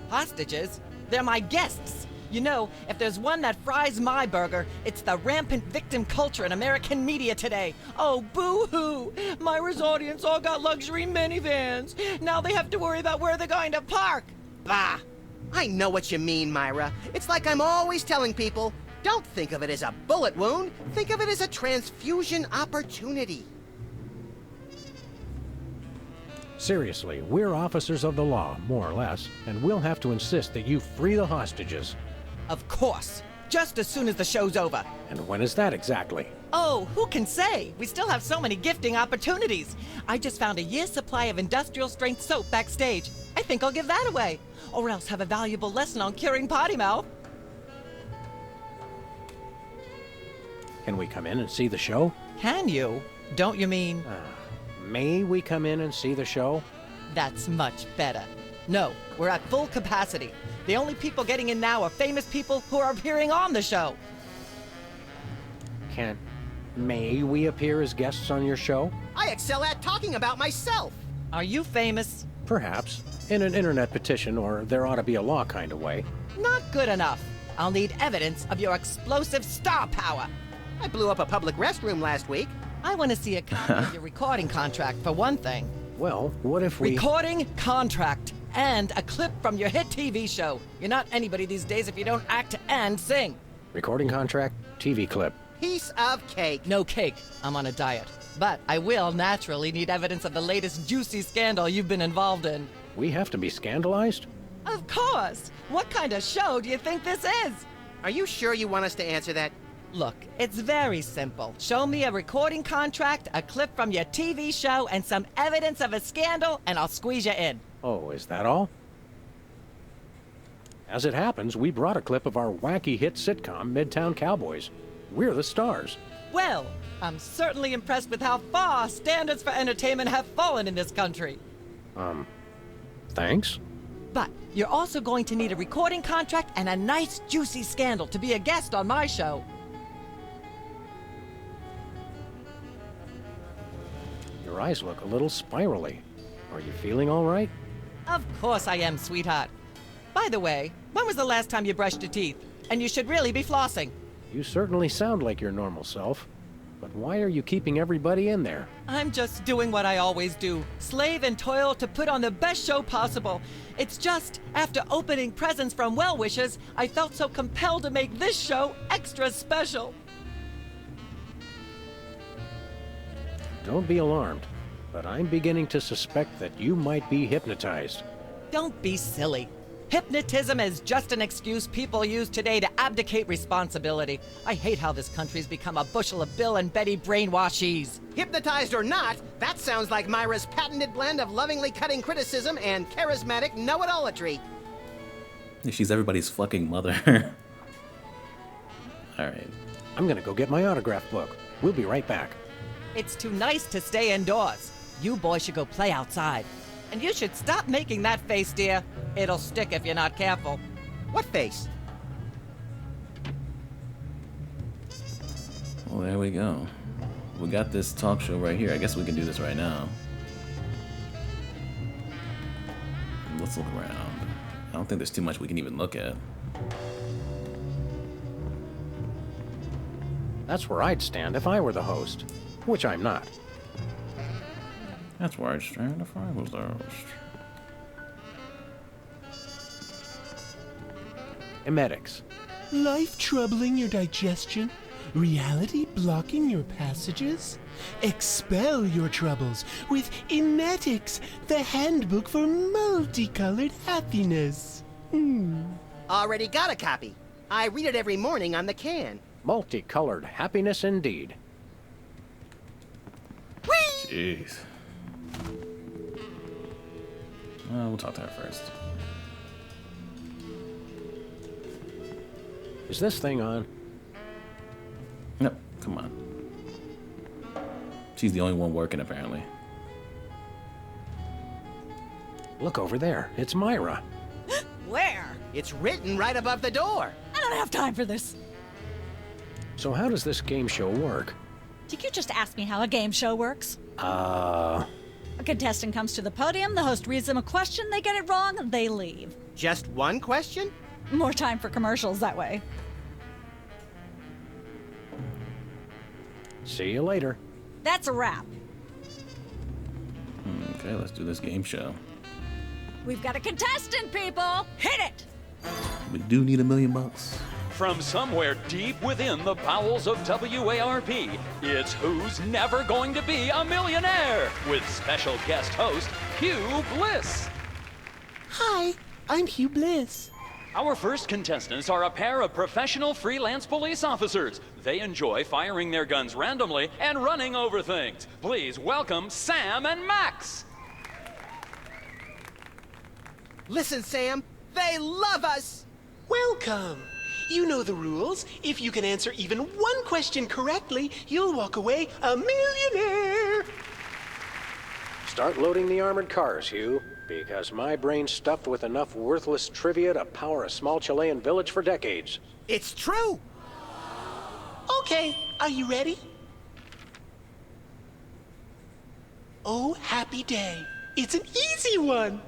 Hostages? They're my guests. You know, if there's one that fries my burger, it's the rampant victim culture in American media today. Oh, boo-hoo! Myra's audience all got luxury minivans. Now they have to worry about where they're going to park. Bah! I know what you mean, Myra. It's like I'm always telling people, Don't think of it as a bullet wound. Think of it as a transfusion opportunity. Seriously, we're officers of the law, more or less, and we'll have to insist that you free the hostages. Of course. Just as soon as the show's over. And when is that exactly? Oh, who can say? We still have so many gifting opportunities. I just found a year's supply of industrial-strength soap backstage. I think I'll give that away. Or else have a valuable lesson on curing potty mouth. Can we come in and see the show? Can you? Don't you mean... May we come in and see the show? That's much better. No, we're at full capacity. The only people getting in now are famous people who are appearing on the show. May we appear as guests on your show? I excel at talking about myself. Are you famous? Perhaps. In an internet petition, or there ought to be a law kind of way. Not good enough. I'll need evidence of your explosive star power. I blew up a public restroom last week. I want to see a copy of your recording contract, for one thing. Well, what if we... Recording contract and a clip from your hit TV show. You're not anybody these days if you don't act and sing. Recording contract, TV clip. Piece of cake. No cake. I'm on a diet. But I will naturally need evidence of the latest juicy scandal you've been involved in. We have to be scandalized? Of course. What kind of show do you think this is? Are you sure you want us to answer that? Look, it's very simple. Show me a recording contract, a clip from your TV show, and some evidence of a scandal, and I'll squeeze you in. Oh, is that all? As it happens, we brought a clip of our wacky hit sitcom, Midtown Cowboys. We're the stars. Well, I'm certainly impressed with how far standards for entertainment have fallen in this country. Thanks? But you're also going to need a recording contract and a nice juicy scandal to be a guest on my show. Your eyes look a little spirally. Are you feeling all right? Of course I am, sweetheart. By the way, when was the last time you brushed your teeth? And you should really be flossing. You certainly sound like your normal self. But why are you keeping everybody in there? I'm just doing what I always do. Slave and toil to put on the best show possible. It's just, after opening presents from well-wishers, I felt so compelled to make this show extra special. Don't be alarmed, but I'm beginning to suspect that you might be hypnotized. Don't be silly. Hypnotism is just an excuse people use today to abdicate responsibility. I hate how this country's become a bushel of Bill and Betty brainwashies. Hypnotized or not, that sounds like Myra's patented blend of lovingly cutting criticism and charismatic know-it-allatry. She's everybody's fucking mother. Alright. I'm gonna go get my autograph book. We'll be right back. It's too nice to stay indoors. You boys should go play outside. And you should stop making that face, dear. It'll stick if you're not careful. What face? Well, there we go. We got this talk show right here. I guess we can do this right now. Let's look around. I don't think there's too much we can even look at. That's where I'd stand if I were the host, which I'm not. That's where I'd stand if I was the host. Emetics. Life troubling your digestion? Reality blocking your passages? Expel your troubles with Emetics, the handbook for multicolored happiness. Already got a copy. I read it every morning on the can. Multicolored happiness indeed. Whee! Jeez. We'll talk to her first. Is this thing on? No, come on. She's the only one working, apparently. Look over there. It's Myra. Where? It's written right above the door. I don't have time for this. So how does this game show work? Did you just ask me how a game show works? A contestant comes to the podium, the host reads them a question, they get it wrong, they leave. Just one question? More time for commercials that way. See you later. That's a wrap. Okay, let's do this game show. We've got a contestant, people! Hit it! We do need $1 million. From somewhere deep within the bowels of WARP, it's Who's Never Going to Be a Millionaire? With special guest host, Hugh Bliss. Hi, I'm Hugh Bliss. Our first contestants are a pair of professional freelance police officers. They enjoy firing their guns randomly and running over things. Please welcome Sam and Max. Listen, Sam, they love us! Welcome. You know the rules. If you can answer even one question correctly, you'll walk away a millionaire. Start loading the armored cars, Hugh, because my brain's stuffed with enough worthless trivia to power a small Chilean village for decades. It's true! Okay, are you ready? Oh, happy day. It's an easy one.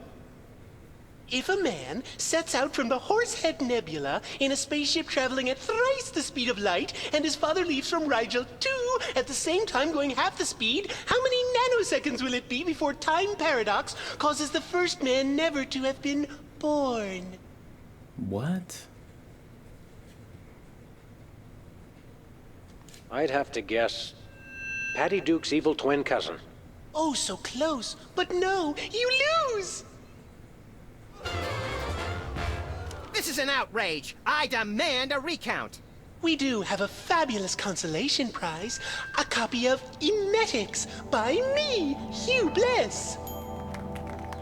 If a man sets out from the Horsehead Nebula in a spaceship traveling at thrice the speed of light, and his father leaves from Rigel 2 at the same time going half the speed, how many nanoseconds will it be before time paradox causes the first man never to have been born? What? I'd have to guess Patty Duke's evil twin cousin. Oh, so close. But no, you lose! This is an outrage. I demand a recount. We do have a fabulous consolation prize, a copy of Emetics by me, Hugh Bliss.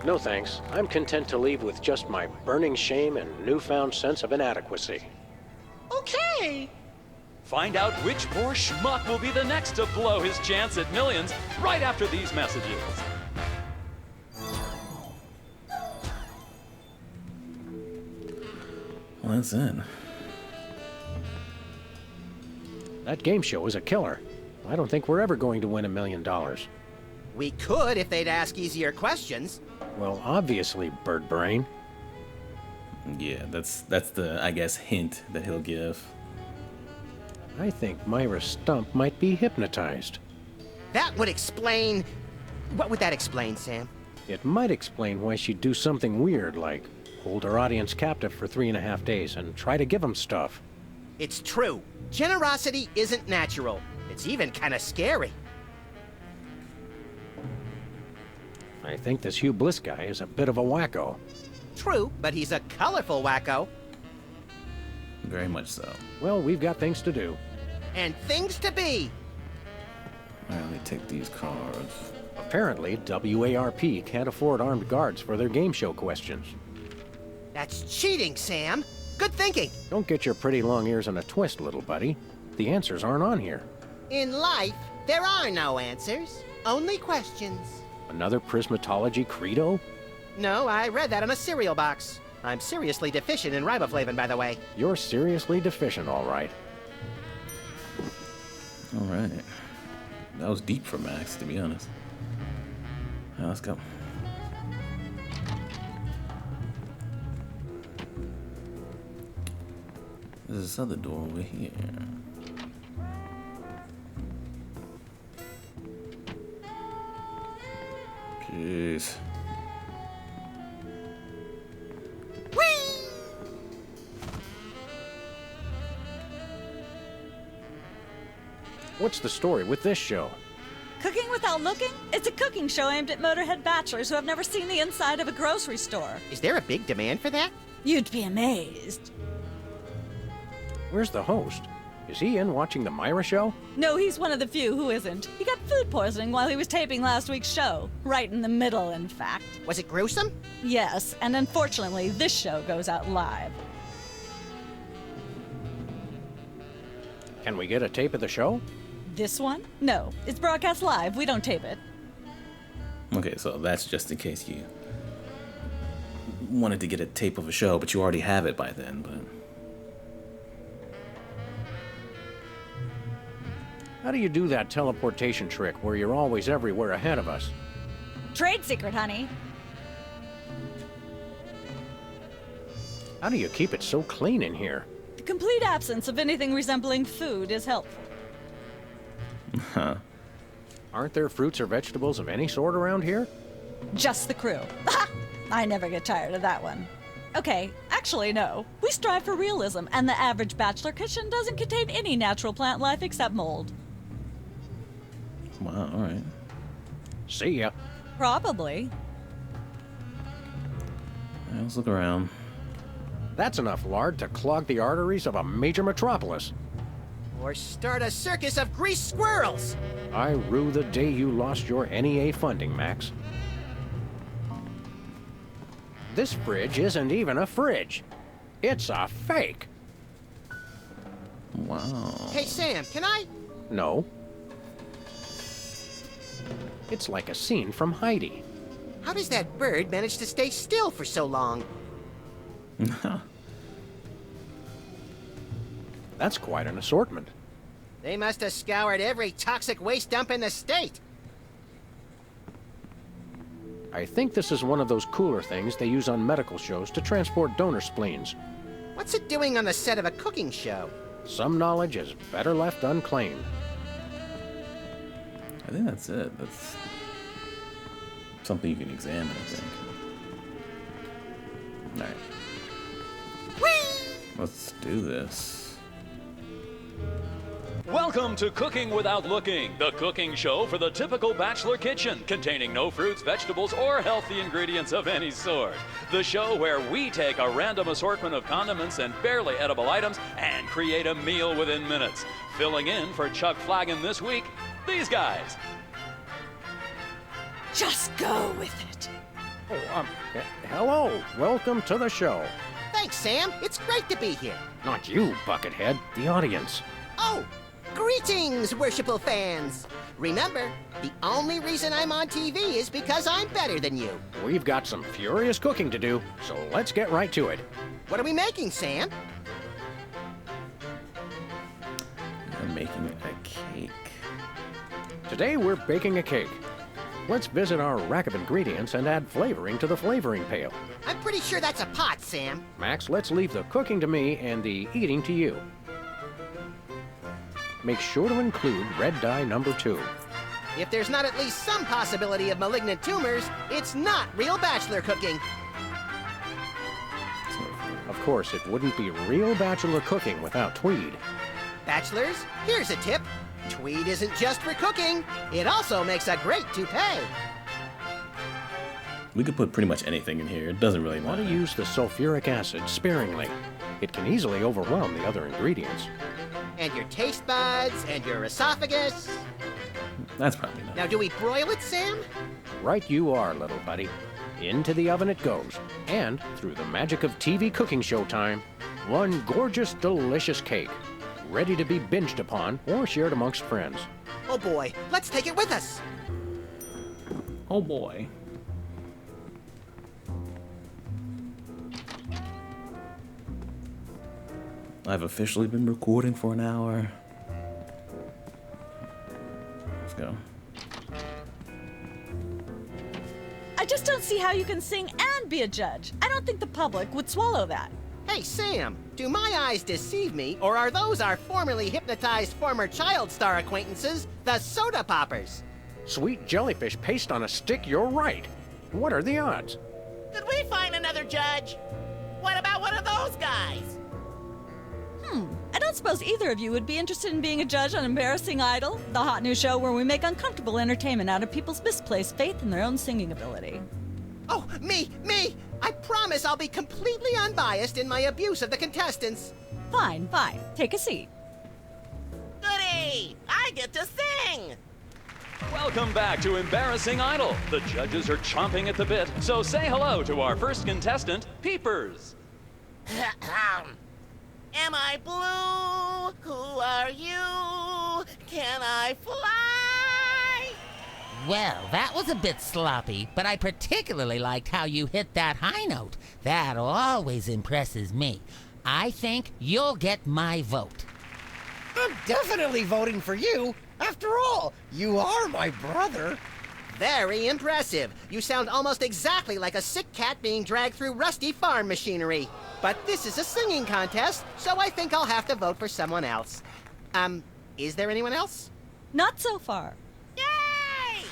No thanks. I'm content to leave with just my burning shame and newfound sense of inadequacy. Okay. Find out which poor schmuck will be the next to blow his chance at millions right after these messages. Well, that's it. That game show is a killer. I don't think we're ever going to win $1 million. We could if they'd ask easier questions. Well, obviously, Bird Brain. Yeah, that's the, I guess, hint that he'll give. I think Myra Stump might be hypnotized. That would explain... What would that explain, Sam? It might explain why she'd do something weird, like hold her audience captive for 3.5 days and try to give them stuff. It's true. Generosity isn't natural. It's even kind of scary. I think this Hugh Bliss guy is a bit of a wacko. True, but he's a colorful wacko. Very much so. Well, we've got things to do. And things to be. All right, let me take these cards. Apparently, WARP can't afford armed guards for their game show questions. That's cheating, Sam. Good thinking. Don't get your pretty long ears in a twist, little buddy. The answers aren't on here. In life, there are no answers, only questions. Another prismatology credo? No, I read that on a cereal box. I'm seriously deficient in riboflavin, by the way. You're seriously deficient, all right. All right. That was deep for Max, to be honest. All right, let's go. There's this other door over here. Jeez. What's the story with this show? Cooking Without Looking? It's a cooking show aimed at Motorhead bachelors who have never seen the inside of a grocery store. Is there a big demand for that? You'd be amazed. Where's the host? Is he in watching the Myra show? No, he's one of the few who isn't. He got food poisoning while he was taping last week's show. Right in the middle, in fact. Was it gruesome? Yes, and unfortunately, this show goes out live. Can we get a tape of the show? This one? No, it's broadcast live. We don't tape it. Okay, so that's just in case you wanted to get a tape of a show, but you already have it by then, but... How do you do that teleportation trick where you're always everywhere ahead of us? Trade secret, honey. How do you keep it so clean in here? The complete absence of anything resembling food is helpful. Huh. Aren't there fruits or vegetables of any sort around here? Just the crew. I never get tired of that one. Okay, actually, Actually, no. We strive for realism, and the average bachelor kitchen doesn't contain any natural plant life except mold. Wow, alright. See ya. Probably. Alright, let's look around. That's enough lard to clog the arteries of a major metropolis. Or start a circus of greased squirrels. I rue the day you lost your NEA funding, Max. This fridge isn't even a fridge. It's a fake. Wow. Hey, Sam, can I? No. It's like a scene from Heidi. How does that bird manage to stay still for so long? That's quite an assortment. They must have scoured every toxic waste dump in the state. I think this is one of those cooler things they use on medical shows to transport donor spleens. What's it doing on the set of a cooking show? Some knowledge is better left unclaimed. I think that's it. That's something you can examine, I think. Alright. Let's do this. Welcome to Cooking Without Looking, the cooking show for the typical bachelor kitchen, containing no fruits, vegetables, or healthy ingredients of any sort. The show where we take a random assortment of condiments and barely edible items and create a meal within minutes. Filling in for Chuck Flagon this week, these guys. Just go with it. Oh, hello. Welcome to the show. Thanks, Sam. It's great to be here. Not you, Buckethead. The audience. Oh, greetings, worshipful fans. Remember, the only reason I'm on TV is because I'm better than you. We've got some furious cooking to do, so let's get right to it. What are we making, Sam? I'm making a cake. Today we're baking a cake. Let's visit our rack of ingredients and add flavoring to the flavoring pail. I'm pretty sure that's a pot, Sam. Max, let's leave the cooking to me and the eating to you. Make sure to include red dye number 2. If there's not at least some possibility of malignant tumors, it's not real bachelor cooking. Of course, it wouldn't be real bachelor cooking without Tweed. Bachelors, here's a tip. Tweed isn't just for cooking. It also makes a great toupee. We could put pretty much anything in here. It doesn't really matter. Want to use the sulfuric acid sparingly. It can easily overwhelm the other ingredients. And your taste buds, and your esophagus. That's probably not. Now, do we broil it, Sam? Right you are, little buddy. Into the oven it goes. And, through the magic of TV cooking show time, one gorgeous, delicious cake. Ready to be binged upon or shared amongst friends. Oh boy, let's take it with us. Oh boy. I've officially been recording for an hour. Let's go. I just don't see how you can sing and be a judge. I don't think the public would swallow that. Hey, Sam, do my eyes deceive me, or are those our formerly hypnotized former child star acquaintances, the Soda Poppers? Sweet jellyfish paste on a stick, you're right. What are the odds? Did we find another judge? What about one of those guys? I don't suppose either of you would be interested in being a judge on Embarrassing Idol, the hot new show where we make uncomfortable entertainment out of people's misplaced faith in their own singing ability. Oh, me! I promise I'll be completely unbiased in my abuse of the contestants. Fine. Take a seat. Goody! I get to sing! Welcome back to Embarrassing Idol. The judges are chomping at the bit, so say hello to our first contestant, Peepers. Am I blue? Who are you? Can I fly? Well, that was a bit sloppy, but I particularly liked how you hit that high note. That always impresses me. I think you'll get my vote. I'm definitely voting for you. After all, you are my brother. Very impressive. You sound almost exactly like a sick cat being dragged through rusty farm machinery. But this is a singing contest, so I think I'll have to vote for someone else. Is there anyone else? Not so far. Yay!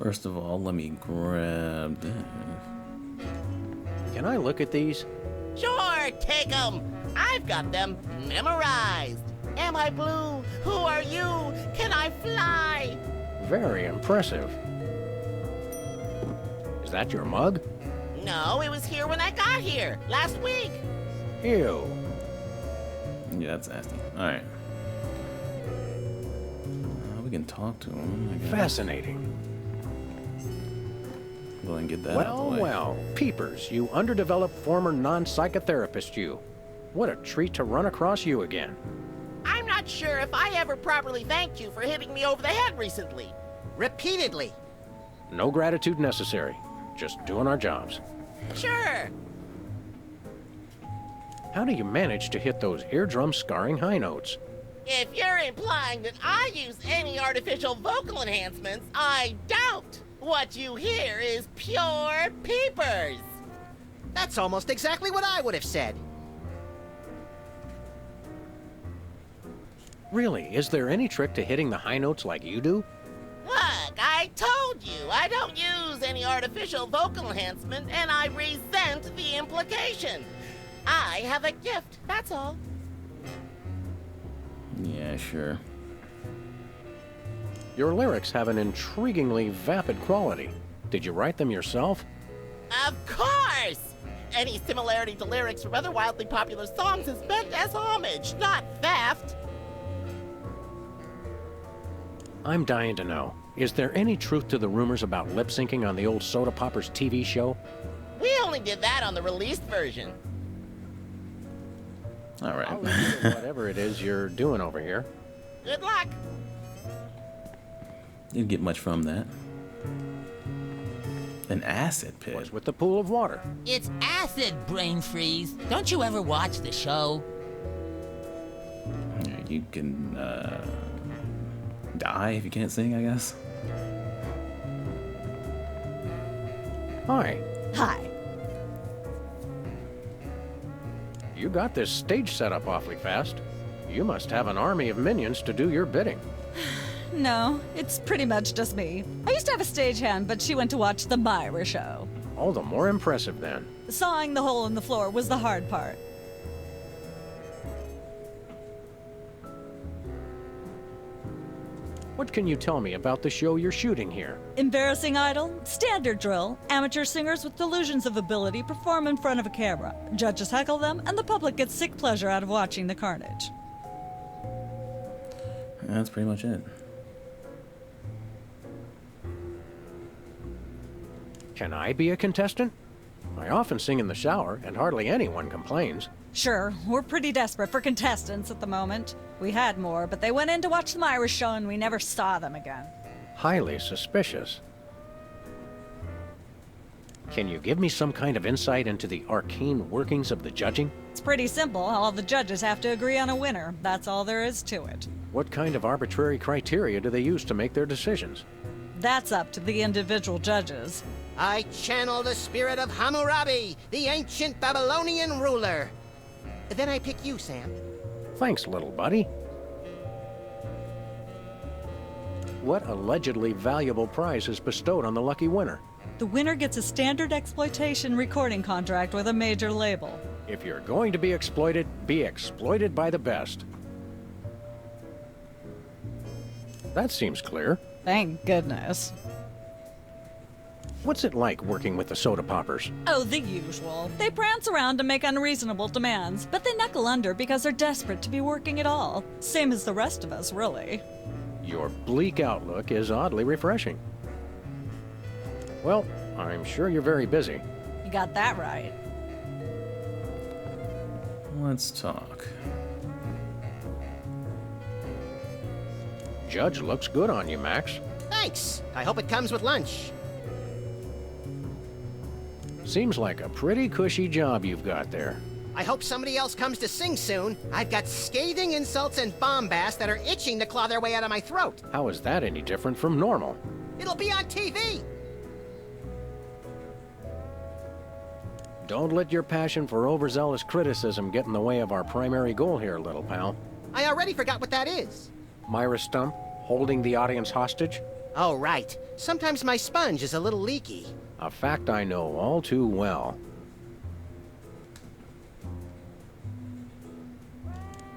First of all, let me grab that. Can I look at these? Sure, take them. I've got them memorized. Am I blue? Who are you? Can I fly? Very impressive. Is that your mug? No, it was here when I got here, last week. Ew. Yeah, that's nasty. Alright. We can talk to him, I guess. Fascinating. Go ahead and get that out of the way. Well, peepers, you underdeveloped former non-psychotherapist you. What a treat to run across you again. I'm not sure if I ever properly thanked you for hitting me over the head recently. Repeatedly. No gratitude necessary. Just doing our jobs. Sure. How do you manage to hit those eardrum-scarring high notes? If you're implying that I use any artificial vocal enhancements, I don't. What you hear is pure peepers. That's almost exactly what I would have said. Really, is there any trick to hitting the high notes like you do? Look, I told you I don't use any artificial vocal enhancement, and I resent the implication. I have a gift, that's all. Yeah, sure. Your lyrics have an intriguingly vapid quality. Did you write them yourself? Of course! Any similarity to lyrics from other wildly popular songs is meant as homage, not theft. I'm dying to know. Is there any truth to the rumors about lip-syncing on the old Soda Poppers TV show? We only did that on the released version. All right. I'll leave you to whatever it is you're doing over here. Good luck. Didn't get much from that. An acid pit. What's with the pool of water? It's acid, brain freeze. Don't you ever watch the show? You can die if you can't sing, I guess. Hi. Hi. You got this stage set up awfully fast. You must have an army of minions to do your bidding. No, it's pretty much just me. I used to have a stagehand, but she went to watch the Myra show. All the more impressive then. Sawing the hole in the floor was the hard part. What can you tell me about the show you're shooting here? Embarrassing idol, standard drill. Amateur singers with delusions of ability perform in front of a camera. Judges heckle them, and the public gets sick pleasure out of watching the carnage. That's pretty much it. Can I be a contestant? I often sing in the shower, and hardly anyone complains. Sure, we're pretty desperate for contestants at the moment. We had more, but they went in to watch the Myra show and we never saw them again. Highly suspicious. Can you give me some kind of insight into the arcane workings of the judging? It's pretty simple. All the judges have to agree on a winner. That's all there is to it. What kind of arbitrary criteria do they use to make their decisions? That's up to the individual judges. I channel the spirit of Hammurabi, the ancient Babylonian ruler. Then I pick you, Sam. Thanks, little buddy. What allegedly valuable prize is bestowed on the lucky winner? The winner gets a standard exploitation recording contract with a major label. If you're going to be exploited by the best. That seems clear. Thank goodness. What's it like working with the Soda Poppers? Oh, the usual. They prance around and make unreasonable demands, but they knuckle under because they're desperate to be working at all. Same as the rest of us, really. Your bleak outlook is oddly refreshing. Well, I'm sure you're very busy. You got that right. Let's talk. Judge looks good on you, Max. Thanks. I hope it comes with lunch. Seems like a pretty cushy job you've got there. I hope somebody else comes to sing soon. I've got scathing insults and bombast that are itching to claw their way out of my throat. How is that any different from normal? It'll be on TV. Don't let your passion for overzealous criticism get in the way of our primary goal here, little pal. I already forgot what that is. Myra Stump, holding the audience hostage? Oh, right. Sometimes my sponge is a little leaky. A fact I know all too well.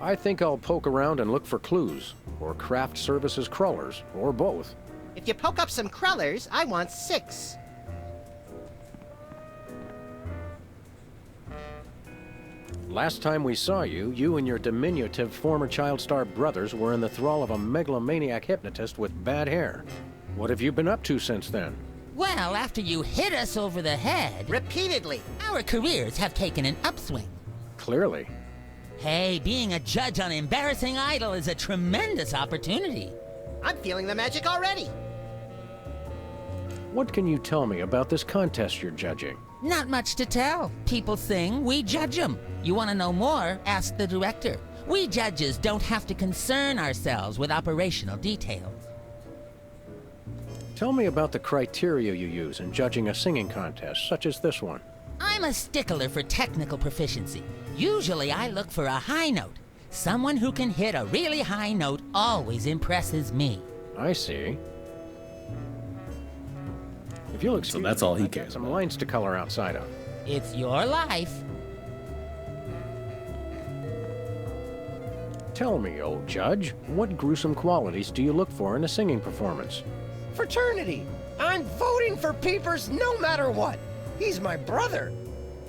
I think I'll poke around and look for clues, or craft services crawlers, or both. If you poke up some crullers, I want 6. Last time we saw you, you and your diminutive former child star brothers were in the thrall of a megalomaniac hypnotist with bad hair. What have you been up to since then? Well, after you hit us over the head... Repeatedly. Our careers have taken an upswing. Clearly. Hey, being a judge on Embarrassing Idol is a tremendous opportunity. I'm feeling the magic already. What can you tell me about this contest you're judging? Not much to tell. People sing, we judge them. You want to know more? Ask the director. We judges don't have to concern ourselves with operational details. Tell me about the criteria you use in judging a singing contest, such as this one. I'm a stickler for technical proficiency. Usually I look for a high note. Someone who can hit a really high note always impresses me. I see. If you'll excuse So that's all he I've got cares some about. lines to color outside of. It's your life. Tell me, old judge, what gruesome qualities do you look for in a singing performance? Fraternity! I'm voting for Peepers no matter what. He's my brother.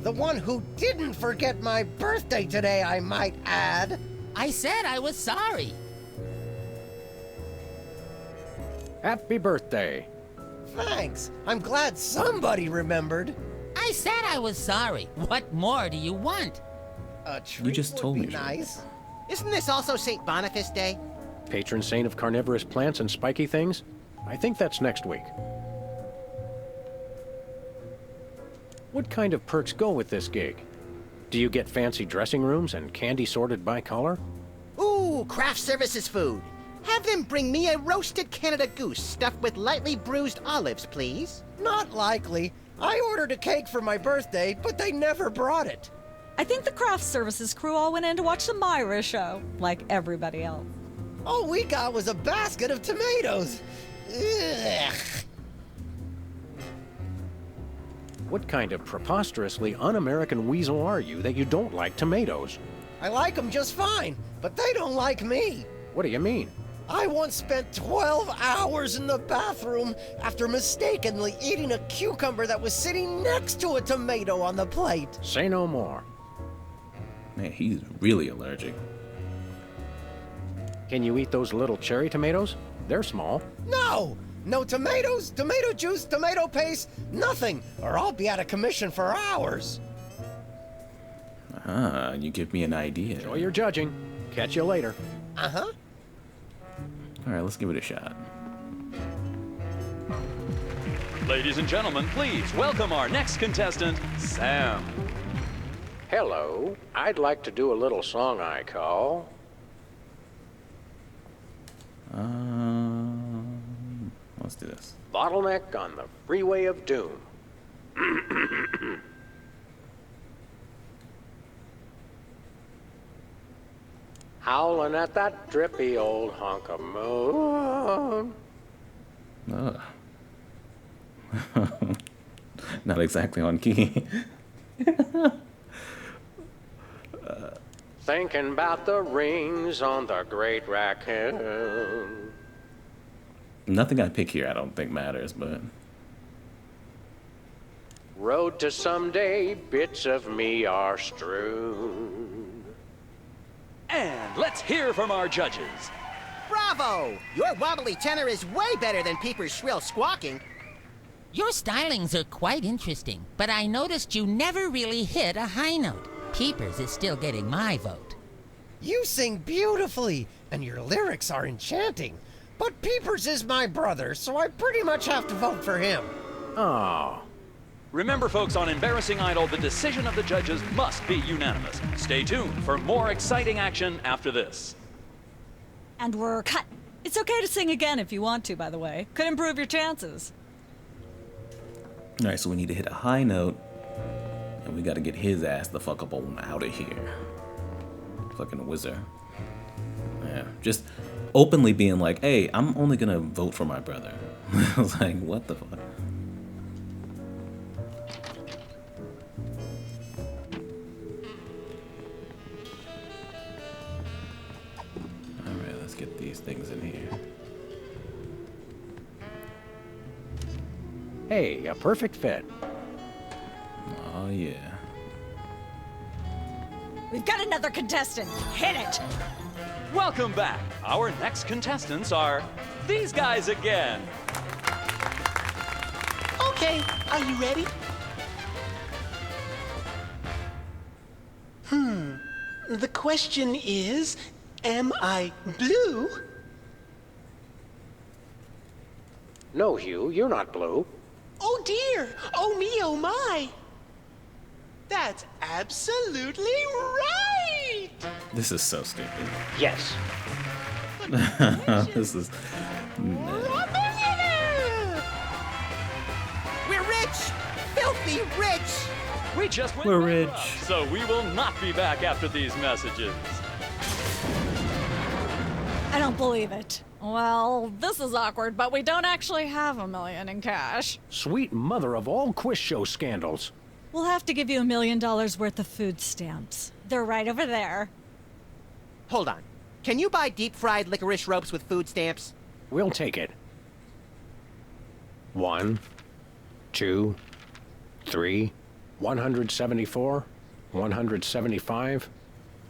The one who didn't forget my birthday today, I might add. I said I was sorry. Happy birthday. Thanks. I'm glad somebody remembered. I said I was sorry. What more do you want? A treat You just told would me. be nice. Isn't this also St. Boniface Day? Patron saint of carnivorous plants and spiky things? I think that's next week. What kind of perks go with this gig? Do you get fancy dressing rooms and candy sorted by color? Ooh, craft services food. Have them bring me a roasted Canada goose stuffed with lightly bruised olives, please. Not likely. I ordered a cake for my birthday, but they never brought it. I think the craft services crew all went in to watch the Myra show, like everybody else. All we got was a basket of tomatoes. Ugh. What kind of preposterously un-American weasel are you that you don't like tomatoes? I like them just fine, but they don't like me. What do you mean? I once spent 12 hours in the bathroom after mistakenly eating a cucumber that was sitting next to a tomato on the plate. Say no more. Man, he's really allergic. Can you eat those little cherry tomatoes? They're small. No! No tomatoes, tomato juice, tomato paste, nothing, or I'll be out of commission for hours. Ah, you give me an idea. Enjoy your judging. Catch you later. Uh-huh. All right, let's give it a shot. Ladies and gentlemen, please welcome our next contestant, Sam. Hello. I'd like to do a little song I call... Let's do this. Bottleneck on the Freeway of Doom. Howling at that drippy old hunk of moon. Ugh. Not exactly on key. Thinking about the rings on the Great Raccoon. Nothing I pick here I don't think matters, but... Road to someday, bits of me are strewn. And let's hear from our judges. Bravo! Your wobbly tenor is way better than Peeper's shrill squawking. Your stylings are quite interesting, but I noticed you never really hit a high note. Peepers is still getting my vote. You sing beautifully, and your lyrics are enchanting. But Peepers is my brother, so I pretty much have to vote for him. Oh. Remember, folks, on Embarrassing Idol, the decision of the judges must be unanimous. Stay tuned for more exciting action after this. And we're cut. It's okay to sing again if you want to, by the way. Could improve your chances. All right, so we need to hit a high note, and we got to get his ass the fuck up on out of here. Fucking wizard. Yeah, just openly being like, hey, I'm only gonna vote for my brother. I was like, what the fuck? Alright, let's get these things in here. Hey, a perfect fit. Oh, yeah. We've got another contestant. Hit it. Welcome back. Our next contestants are these guys again. Okay, are you ready? The question is, am I blue? No, Hugh, you're not blue. Oh dear! Oh me, oh my! That's absolutely right! This is so stupid. Yes. This is... We're rich! Filthy rich! We just went We're bankrupt, rich. so we will not be back after these messages. I don't believe it. Well, this is awkward, but we don't actually have $1 million in cash. Sweet mother of all quiz show scandals. We'll have to give you $1 million worth of food stamps. They're right over there. Hold on. Can you buy deep-fried licorice ropes with food stamps? We'll take it. 1, 2, 3, 174, 175,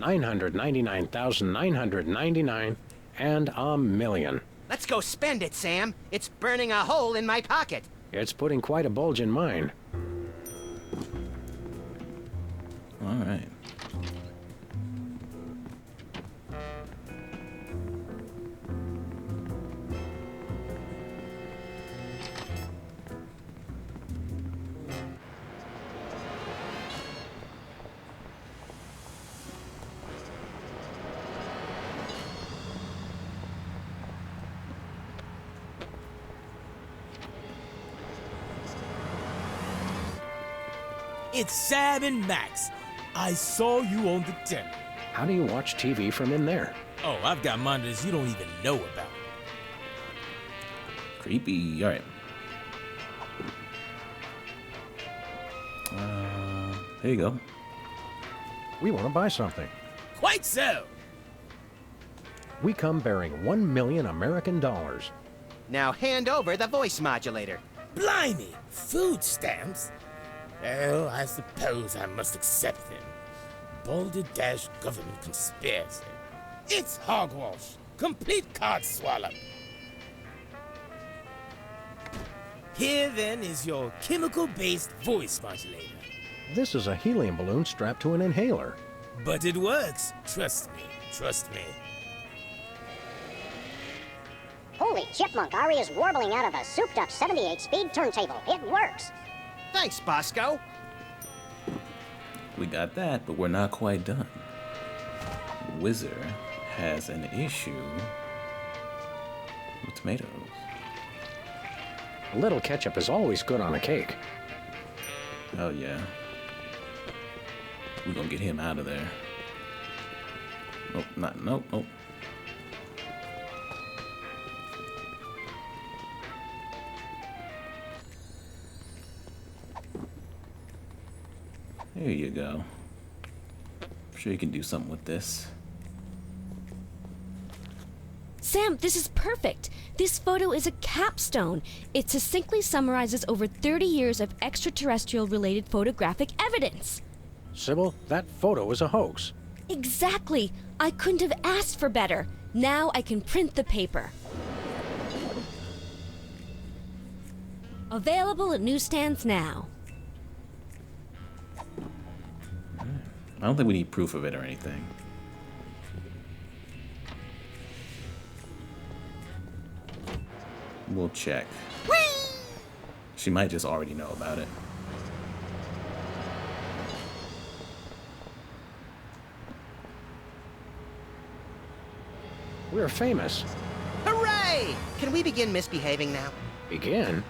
999,999, and $1 million. Let's go spend it, Sam. It's burning a hole in my pocket. It's putting quite a bulge in mine. All right. It's Sam and Max. I saw you on the tent. How do you watch TV from in there? Oh, I've got monitors you don't even know about. Creepy. All right. There you go. We want to buy something. Quite so. We come bearing 1 million American dollars. Now hand over the voice modulator. Blimey, food stamps? Well, I suppose I must accept them. Balderdash government conspiracy. It's hogwash. Complete card swallow. Here then is your chemical-based voice modulator. This is a helium balloon strapped to an inhaler. But it works. Trust me. Trust me. Holy chipmunk, Ari is warbling out of a souped-up 78-speed turntable. It works. Thanks, Bosco. We got that, but we're not quite done. Wizard has an issue with tomatoes. A little ketchup is always good on a cake. Oh, yeah. We're gonna get him out of there. Nope, nope. There you go. I'm sure you can do something with this. Sam, this is perfect. This photo is a capstone. It succinctly summarizes over 30 years of extraterrestrial-related photographic evidence. Sybil, that photo is a hoax. Exactly. I couldn't have asked for better. Now I can print the paper. Available at newsstands now. I don't think we need proof of it or anything. We'll check. Whee! She might just already know about it. We're famous. Hooray! Can we begin misbehaving now? Begin?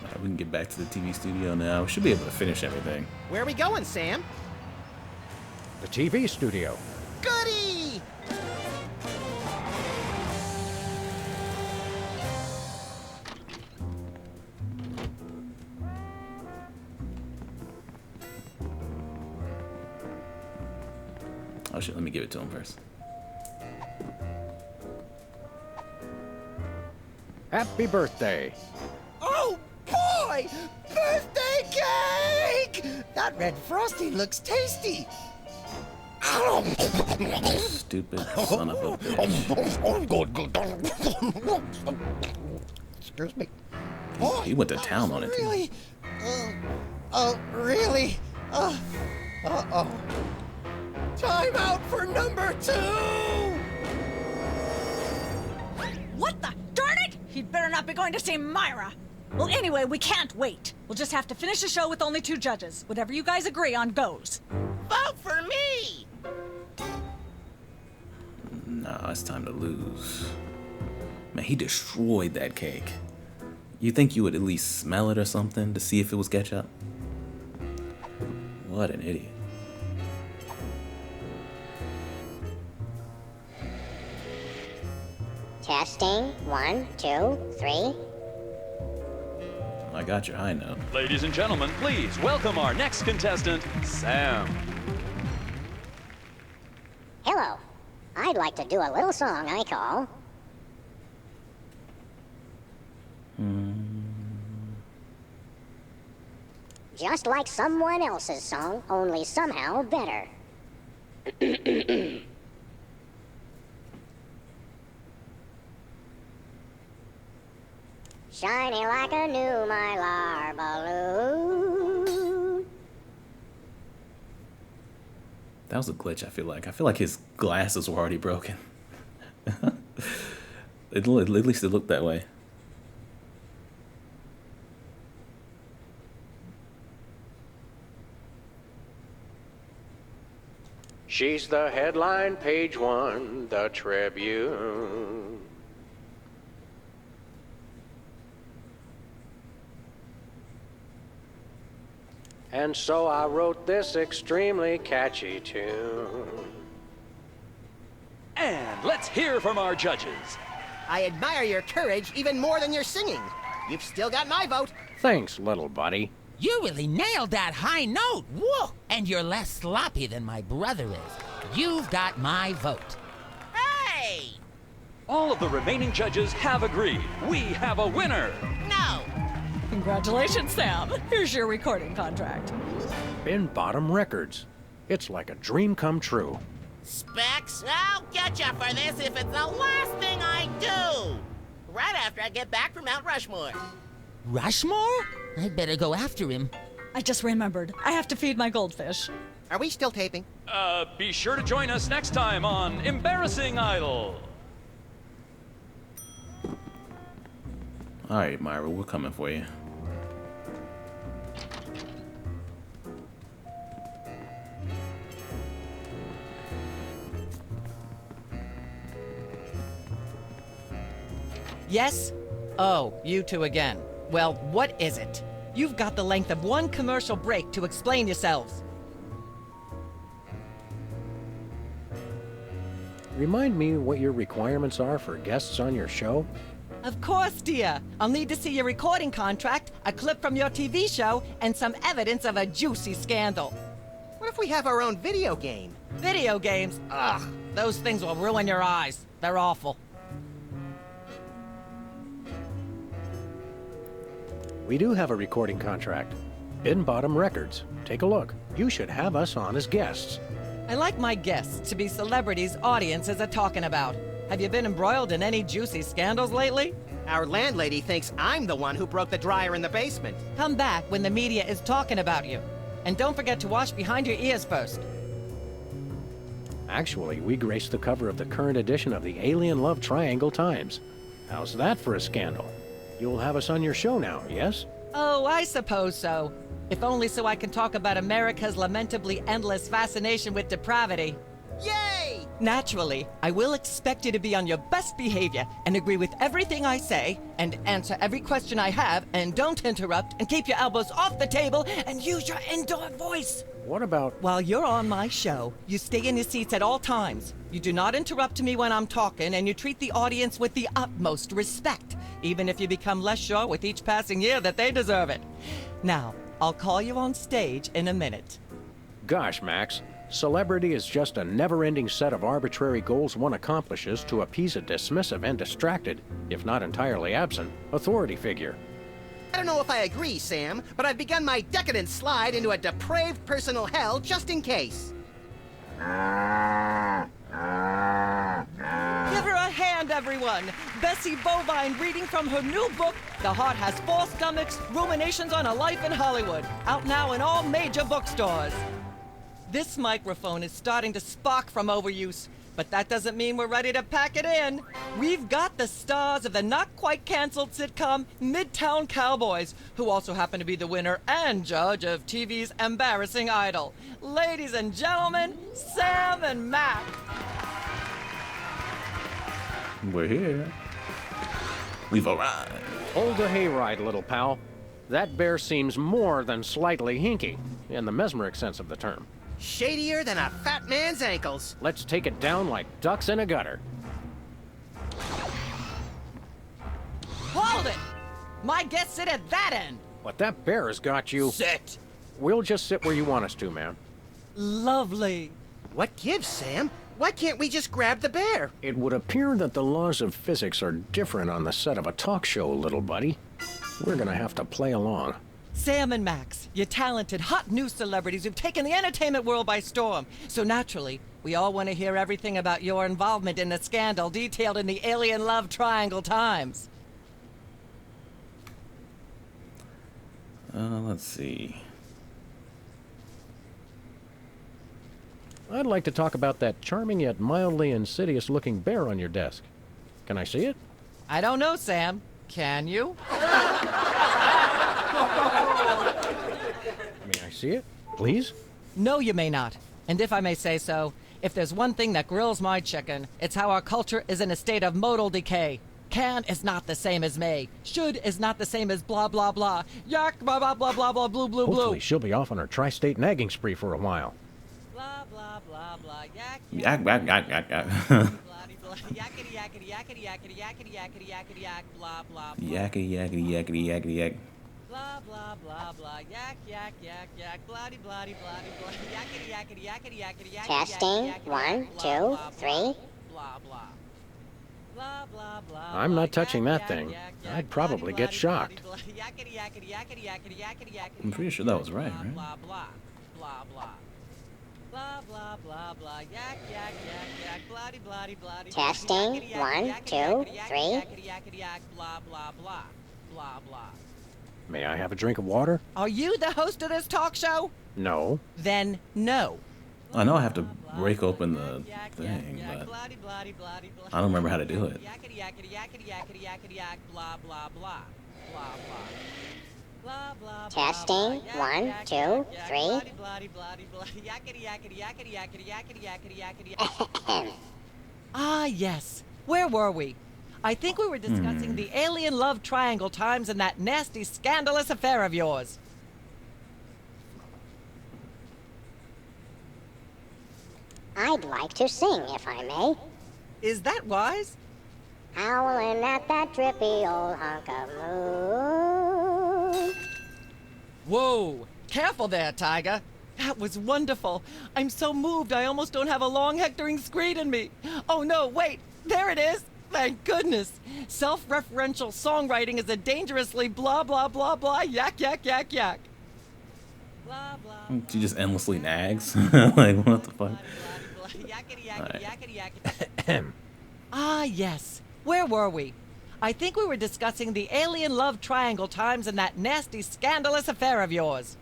Alright, we can get back to the TV studio now. We should be able to finish everything. Where are we going, Sam? The TV studio. Goody! Oh shit, let me give it to him first. Happy birthday. Oh boy! Birthday cake! That red frosting looks tasty. Stupid son of a bitch. Excuse me. He went to town on it too. Really? Really? Uh-oh. Time out for number 2! What the? Darn it! He'd better not be going to see Myra. Well, anyway, we can't wait. We'll just have to finish the show with only 2 judges. Whatever you guys agree on goes. Vote for me! Nah, it's time to lose. Man, he destroyed that cake. You think you would at least smell it or something to see if it was ketchup? What an idiot. Testing. 1, 2, 3. I got your high note. Ladies and gentlemen, please welcome our next contestant, Sam. Hello. I'd like to do a little song I call... Just like someone else's song, only somehow better. Shiny like a new Mylar balloon. That was a glitch, I feel like. I feel like his glasses were already broken. At least it looked that way. She's the headline, page 1, the Tribune. And so I wrote this extremely catchy tune. And let's hear from our judges. I admire your courage even more than your singing. You've still got my vote. Thanks, little buddy. You really nailed that high note. Whoa! And you're less sloppy than my brother is. You've got my vote. Hey! All of the remaining judges have agreed. We have a winner. No! Congratulations, Sam. Here's your recording contract. Bin Bottom Records. It's like a dream come true. Specs, I'll get you for this if it's the last thing I do. Right after I get back from Mount Rushmore. Rushmore? I'd better go after him. I just remembered. I have to feed my goldfish. Are we still taping? Be sure to join us next time on Embarrassing Idol. All right, Myra, we're coming for you. Yes? Oh, you two again. Well, what is it? You've got the length of one commercial break to explain yourselves. Remind me what your requirements are for guests on your show? Of course, dear. I'll need to see your recording contract, a clip from your TV show, and some evidence of a juicy scandal. What if we have our own video game? Video games? Ugh, those things will ruin your eyes. They're awful. We do have a recording contract. Bin Bottom Records. Take a look. You should have us on as guests. I like my guests to be celebrities audiences are talking about. Have you been embroiled in any juicy scandals lately? Our landlady thinks I'm the one who broke the dryer in the basement. Come back when the media is talking about you. And don't forget to wash behind your ears first. Actually, we graced the cover of the current edition of the Alien Love Triangle Times. How's that for a scandal? You'll have us on your show now, yes? Oh, I suppose so. If only so I can talk about America's lamentably endless fascination with depravity. Yay! Naturally, I will expect you to be on your best behavior and agree with everything I say and answer every question I have and don't interrupt and keep your elbows off the table and use your indoor voice. What about... While you're on my show, you stay in your seats at all times. You do not interrupt me when I'm talking and you treat the audience with the utmost respect, even if you become less sure with each passing year that they deserve it. Now, I'll call you on stage in a minute. Gosh, Max, Celebrity is just a never-ending set of arbitrary goals one accomplishes to appease a dismissive and distracted, if not entirely absent, authority figure. I don't know if I agree, Sam, but I've begun my decadent slide into a depraved personal hell just in case. Give her a hand, everyone! Bessie Bovine reading from her new book, The Heart Has Four Stomachs, Ruminations on a Life in Hollywood, out now in all major bookstores. This microphone is starting to spark from overuse, but that doesn't mean we're ready to pack it in. We've got the stars of the not-quite-canceled sitcom Midtown Cowboys, who also happen to be the winner and judge of TV's Embarrassing Idol. Ladies and gentlemen, Sam and Mac. We're here. We've arrived. Hold the hayride, little pal. That bear seems more than slightly hinky, in the mesmeric sense of the term. Shadier than a fat man's ankles. Let's take it down like ducks in a gutter. Hold it! My guests sit at that end. But that bear has got you. Sit. We'll just sit where you want us to, man. Lovely. What gives, Sam? Why can't we just grab the bear? It would appear that the laws of physics are different on the set of a talk show, little buddy. We're gonna have to play along. Sam and Max, you're talented, hot new celebrities who've taken the entertainment world by storm. So naturally, we all want to hear everything about your involvement in the scandal detailed in the Alien Love Triangle Times. Let's see. I'd like to talk about that charming yet mildly insidious-looking bear on your desk. Can I see it? I don't know, Sam. Can you? May I see it, please? No, you may not. And if I may say so, if there's one thing that grills my chicken, it's how our culture is in a state of modal decay. Can is not the same as may. Should is not the same as blah, blah, blah. Yak, blah, blah, blah, blah, blah, blue, blue, blue. Hopefully she'll be off on her tri-state nagging spree for a while. Blah, blah, blah, blah. Yak, Yak, yak, yak, yak, yak. yakety, yakety, yakety, yakety, yakety, yakety, yakety, yak, blah, blah, blah. Yakety, yakety, yakety, yakety, yak. Blah, blah, blah, blah. Yak, yak, yak, yak. Blah-de, blah-de, blah-de, blah. Yakety, yakety, yakety, yakety, yakety, Testing. yakety, yakety, 1, blah, 2, blah, 3. Blah, blah. Blah, blah, blah. I'm not touching yak, that yak, thing. yak, yak, I'd probably get shocked. Yakety, yakety, yakety, yakety, yakety, yakety. I'm pretty sure that was right, right? Blah, blah, blah, blah. Blah, blah, blah, blah. Yak, yak, yak, yak. Blah-de, blah-de, blah-de. Testing. Yakety, yakety, 1, yakety, 2, yakety, 3. yakety, yakety, yak. Blah, blah, blah. Blah, blah. May I have a drink of water? Are you the host of this talk show? No. Then no. I know I have to break open the thing, but I don't remember how to do it. Yakety, yakety, yakety, yakety, yakety, yak. Blah, blah, blah. Blah, blah. Blah, blah, Testing. 1, 2, 3. Yakety, yakety, yakety, yakety, yakety, yakety, yakety. Ah, yes. Where were we? I think we were discussing the Alien Love Triangle Times and that nasty, scandalous affair of yours. I'd like to sing, if I may. Is that wise? Howling at that drippy old hunk of moon. Whoa! Careful there, Tiger. That was wonderful. I'm so moved I almost don't have a long hectoring screed in me. Oh no, wait! There it is! Thank goodness! Self-referential songwriting is a dangerously blah blah blah blah yak yak yak yak. Blah blah. She just endlessly nags. Like, what the fuck? Ah, yes. Where were we? I think we were discussing the Alien Love Triangle Times and that nasty, scandalous affair of yours.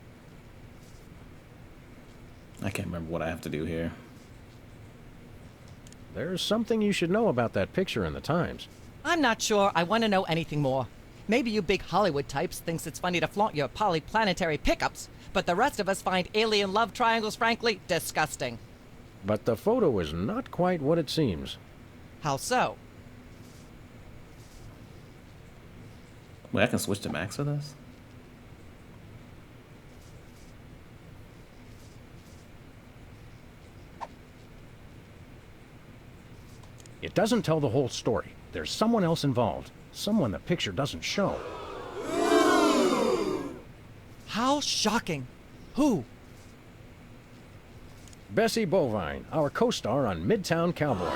I can't remember what I have to do here. There's something you should know about that picture in the Times. I'm not sure I want to know anything more. Maybe you big Hollywood types thinks it's funny to flaunt your polyplanetary pickups, but the rest of us find alien love triangles, frankly, disgusting. But the photo is not quite what it seems. How so? Wait, I can switch to Max for this? It doesn't tell the whole story. There's someone else involved. Someone the picture doesn't show. How shocking. Who? Bessie Bovine, our co-star on Midtown Cowboys.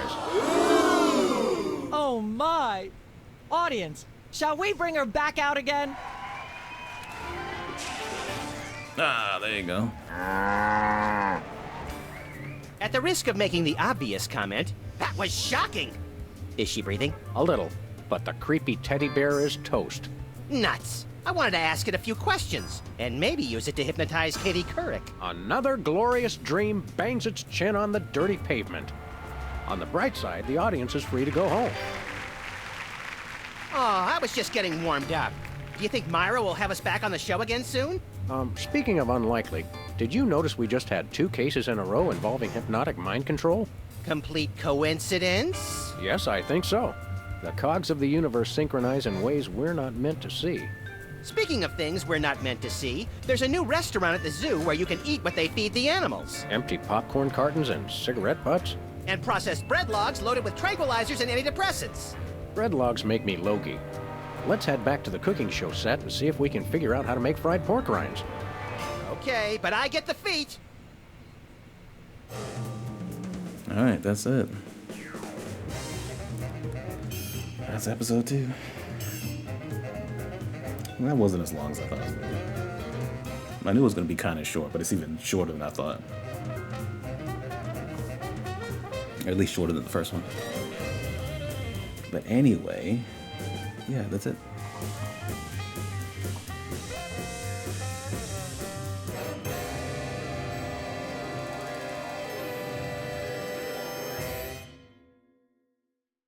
Oh my! Audience, shall we bring her back out again? Ah, there you go. At the risk of making the obvious comment, that was shocking. Is she breathing? A little, but the creepy teddy bear is toast. Nuts. I wanted to ask it a few questions, and maybe use it to hypnotize Katie Couric. Another glorious dream bangs its chin on the dirty pavement. On the bright side, the audience is free to go home. Oh, I was just getting warmed up. Do you think Myra will have us back on the show again soon? Speaking of unlikely, did you notice we just had 2 cases in a row involving hypnotic mind control? Complete coincidence? Yes, I think so. The cogs of the universe synchronize in ways we're not meant to see. Speaking of things we're not meant to see, there's a new restaurant at the zoo where you can eat what they feed the animals. Empty popcorn cartons and cigarette butts? And processed bread logs loaded with tranquilizers and antidepressants. Bread logs make me logy. Let's head back to the cooking show set and see if we can figure out how to make fried pork rinds. Okay, but I get the feet. All right, that's it. That's episode 2. That wasn't as long as I thought it was going to be. I knew it was going to be kind of short, but it's even shorter than I thought. Or at least shorter than the first one. But anyway, yeah, that's it.